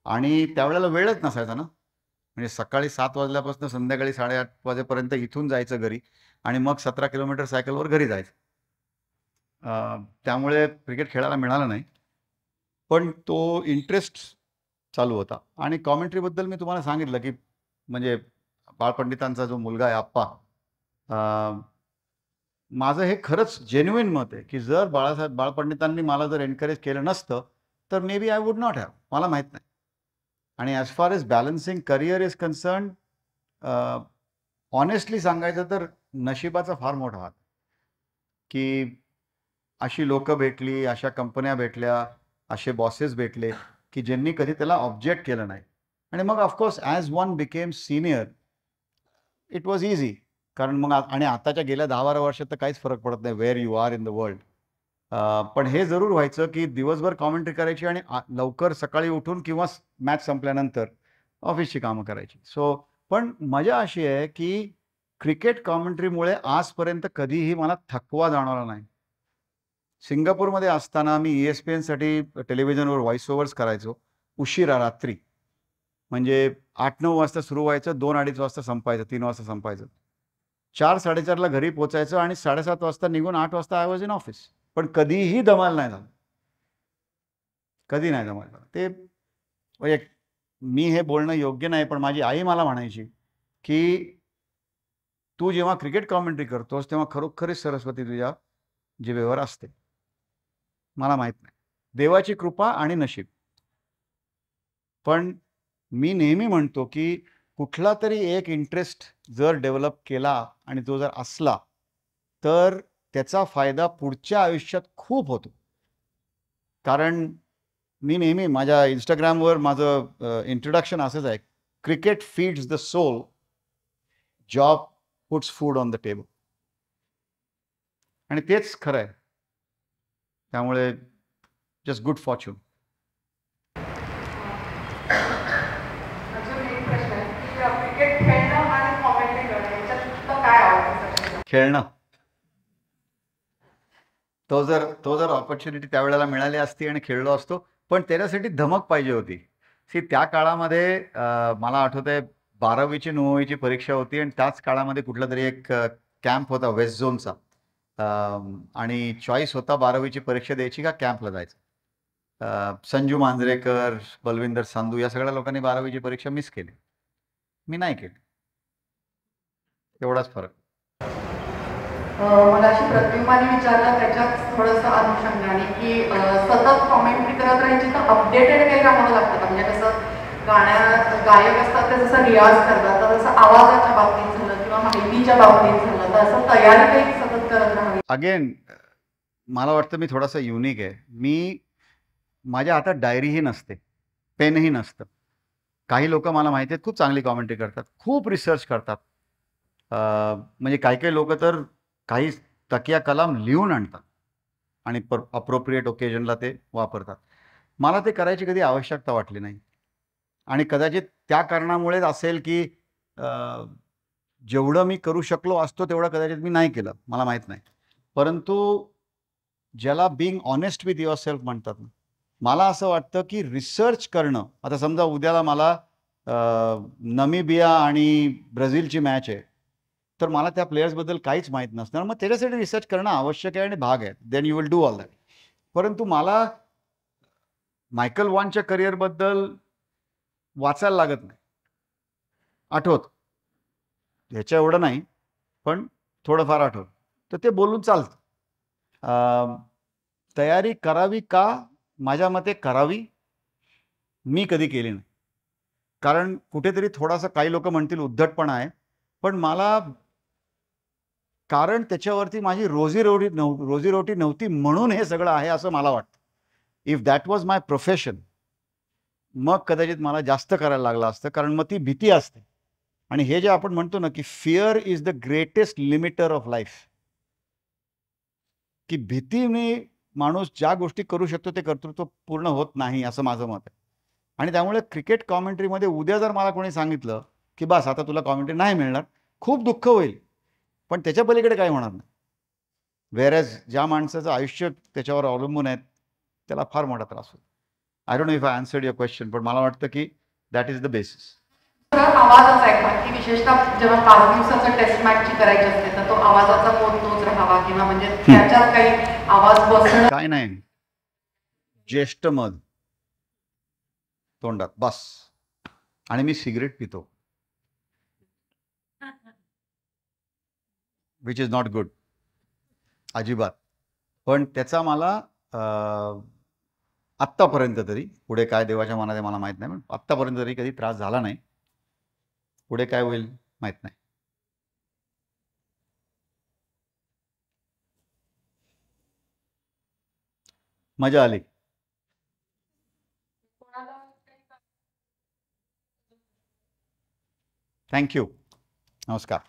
आणि त्यावेळेला वेळच नसायचा ना, म्हणजे सकाळी 7 वाजल्यापासून संध्याकाळी 8:30 वाजेपर्यंत इथून जायचं घरी आणि मग 17 किलोमीटर सायकलवर घरी जायचं. त्यामुळे क्रिकेट खेळायला मिळालं नाही, पण तो इंटरेस्ट चालू होता. आणि कॉमेंट्रीबद्दल मी तुम्हाला सांगितलं की म्हणजे बाळपंडितांचा जो मुलगा आहे आप्पा, माझं हे खरंच जेन्युइन मत आहे की जर बाळपंडितांनी मला जर एनकरेज केलं नसतं तर maybe I would not have. मला माहीत नाही. आणि as far as balancing career is concern, honestly सांगायचं तर नशिबाचा फार मोठा हात की अशी लोकं भेटली, अशा कंपन्या भेटल्या, असे बॉसेस भेटले की ज्यांनी कधी त्याला ऑब्जेक्ट केलं नाही. आणि मग of course as one became senior it was easy. कारण मग आणि आताच्या गेल्या 10-12 वर्षात तर काहीच फरक पडत नाही where you are in the world. पण हे जरूर व्हायचं की दिवसभर कॉमेंट्री करायची आणि लवकर सकाळी उठून किंवा मॅच संपल्यानंतर ऑफिसची कामं करायची. सो पण मजा अशी आहे की क्रिकेट कॉमेंट्रीमुळे आजपर्यंत कधीही मला थकवा जाणवला नाही. सिंगापूरमध्ये असताना मी ESPNसाठी टेलिव्हिजनवर व्हॉइस ओव्हर्स करायचो उशिरा रात्री. म्हणजे 8-9 वाजता सुरू व्हायचं, 2-2:30 वाजता संपायचं, 3 वाजता संपायचं. 4-4:30ला घरी पोचायचं आणि 7:30 वाजता निघून 8 वाजता आय वॉज इन ऑफिस. पण कधीही धमाल नाही झालं, कधी नाही धमाल झालं. ते म्हणजे मी हे बोलणं योग्य नाही, पण माझी आई मला म्हणायची की तू जेव्हा क्रिकेट कॉमेंट्री करतोस तेव्हा खरोखरीच सरस्वती तुझ्या जिभेवर असते. मला माहीत नाही, देवाची कृपा आणि नशीब. पण मी नेहमी म्हणतो की कुठला तरी एक इंटरेस्ट जर डेव्हलप केला आणि तो जर असला तर त्याचा फायदा पुढच्या आयुष्यात खूप होतो. कारण मी नेहमी माझ्या इंस्टाग्रामवर माझं इंट्रोडक्शन असंच आहे, cricket feeds the soul, job puts food on the table. आणि तेच खरं आहे. त्यामुळे जस्ट गुड फॉर्च्यून. खेळणं. तो जर ऑपॉर्च्युनिटी त्यावेळेला मिळाली असती आणि खेळलो असतो, पण त्याच्यासाठी धमक पाहिजे होती. त्या काळामध्ये मला आठवतंय 12वीची 9वीची परीक्षा होती आणि त्याच काळामध्ये कुठला तरी एक कॅम्प होता वेस्ट झोनचा. आणि चॉईस होता 12वीची परीक्षा द्यायची का कॅम्पला जायचं. संजू मांजरेकर, बलविंदर सांधू या सगळ्या लोकांनी 12वीची परीक्षा मिस केली. मी नाही केली. एवढाच फरक. मला अशी प्रद्युम्नाने विचारलं त्याच्यात थोडंसं अनुषंगाने की सतत कॉमेंट्री करत राहायची तर अपडेटेड काही राहावं लागतं. म्हणजे कसं गायक असतात ते जसं रियाज करतात तर तसं आवाजाच्या बाबतीत झालं किंवा माहितीच्या बाबतीत झालं तर असं तयारी काही सतत करत राहावी. अगेन मला वाटतं मी थोडासा युनिक आहे. मी माझ्या हातात डायरीही नसते, पेनही नसतं. काही लोक मला माहिती आहेत खूप चांगली कॉमेंट्री करतात, खूप रिसर्च करतात. म्हणजे काही लोक तर काही तकिया कलाम लिहून आणतात आणि अप्रोप्रिएट ओकेजनला ते वापरतात. मला ते करायची कधी आवश्यकता वाटली नाही आणि कदाचित त्या कारणामुळेच असेल की जेवढं मी करू शकलो असतो तेवढं कदाचित मी नाही केलं, मला माहीत नाही. परंतु ज्याला being honest with your self म्हणतात ना, मला असं वाटतं की रिसर्च करणं. आता समजा उद्याला मला नमिबिया आणि ब्राझीलची मॅच आहे तर मला त्या प्लेयर्सबद्दल काहीच माहीत नसणार, मग त्याच्यासाठी रिसर्च करणं आवश्यक आहे आणि भाग आहे. Then you will do all that. परंतु मला मायकल वॉनच्या करिअरबद्दल वाचायला लागत नाही, आठवत ह्याच्या एवढं नाही पण थोडंफार आठवत, तर ते बोलून चालतं. तयारी करावी का? माझ्या मते करावी. मी कधी केली नाही, कारण कुठेतरी थोडासा काही लोक म्हणतील उद्धटपणा आहे, पण मला कारण त्याच्यावरती माझी रोजीरोटी नव्हती म्हणून हे सगळं आहे असं मला वाटतं. If that was my profession मग कदाचित मला जास्त करायला लागलं असतं, कारण मग ती भीती असते. आणि हे जे आपण म्हणतो ना की fear is the greatest limiter of life, की भीतीने माणूस ज्या गोष्टी करू शकतो ते कर्तृत्व पूर्ण होत नाही असं माझं मत आहे. आणि त्यामुळे क्रिकेट कॉमेंट्रीमध्ये उद्या जर मला कोणी सांगितलं की बस आता तुला कॉमेंट्री नाही मिळणार, खूप दुःख होईल, पण त्याच्या पलीकडे काही होणार नाही. व्हेअरएज ज्या माणसाचं आयुष्य त्याच्यावर अवलंबून आहे त्याला फार मोठा त्रास होतो. I don't know if I answered your question, पण मला वाटतं की दॅट इज द बेसिस. आवाजाचा आहे बाकी विशेषतः जेव्हा 5 दिवसाचं टेस्ट मॅचची करायची असते तर तो आवाजाचा कोण तोच राहावा किंवा म्हणजे त्याच्यात काही आवाज बसणं काय नाही, ज्येष्ठ मध तोंडात बस. आणि मी सिगरेट पितो, विच इज नॉट गुड अजिबात. पण त्याचा मला आत्तापर्यंत तरी, पुढे काय देवाच्या मनात आहे मला माहीत नाही, पण आत्तापर्यंत तरी कधी त्रास झाला नाही. पुढे काय होईल माहीत नाही. मजा आली. थँक्यू. नमस्कार.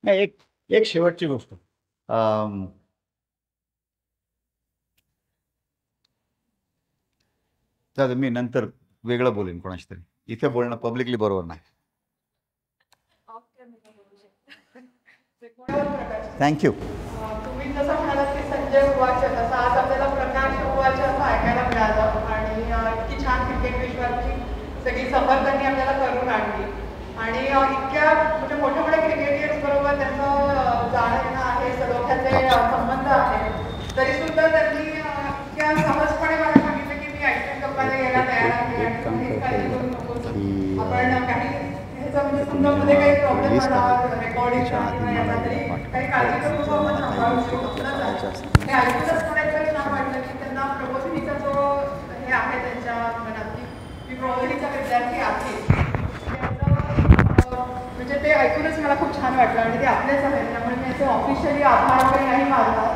नाही, एक शेवटची गोष्ट. तर मी नंतर वेगळं बोलेन कोणाशी तरी. इथे बोलणं पब्लिकली बरोबर नाही. थँक्यू. तुम्ही जसं म्हणालात की संजय उवाचे तसं आज आपल्याला प्रकाश उवाचे असं ऐकायला मिळालं आणि इतकी छान क्रिकेट विश्वाची सगळी सफर त्यांनी आपल्याला करून आणली आणि इतक्या म्हणजे मोठ्या मोठ्या क्रिकेटर्स बरोबर त्यांचं जाणं येणं आहे, सलोख्याचे संबंध आहेत, तरी सुद्धा त्यांनी इतक्या सहजपणे मला सांगितलं की मी आयपीएल कपला यायला तयार आहे आणि तुम्ही काळजी करू नकोस. आपण काही ह्याचा म्हणजे समजा मध्ये काही प्रॉब्लेम झाला रेकॉर्डिंगचा किंवा याचा तरी काही काळजी करू आपण सांभाळू शकतो. हे ऐकूनच मला इतकं छान वाटलं की त्यांना प्रबोधिनीचा जो हे आहे त्यांच्या मनात की मी प्रबोधिनीचा विद्यार्थी आहे म्हणजे ते ऐकूनच मला खूप छान वाटलं आणि ते आपलेच आहेत. त्यामुळे मी असे ऑफिशियली आभार वगैरे नाही मानणार,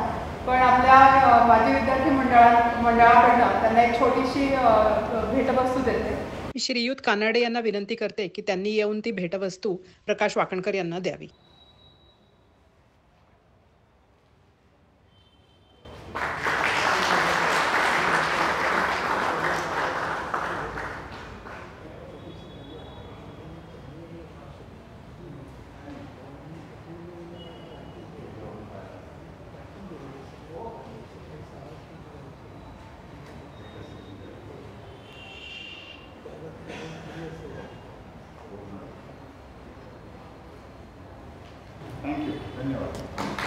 पण आपल्या माजी विद्यार्थी मंडळाकडनं त्यांना एक छोटीशी भेटवस्तू देते. श्रीयुत कानडे यांना विनंती करते की त्यांनी येऊन ती भेटवस्तू प्रकाश वाकणकर यांना द्यावी. थँक्यू. धन्यवाद.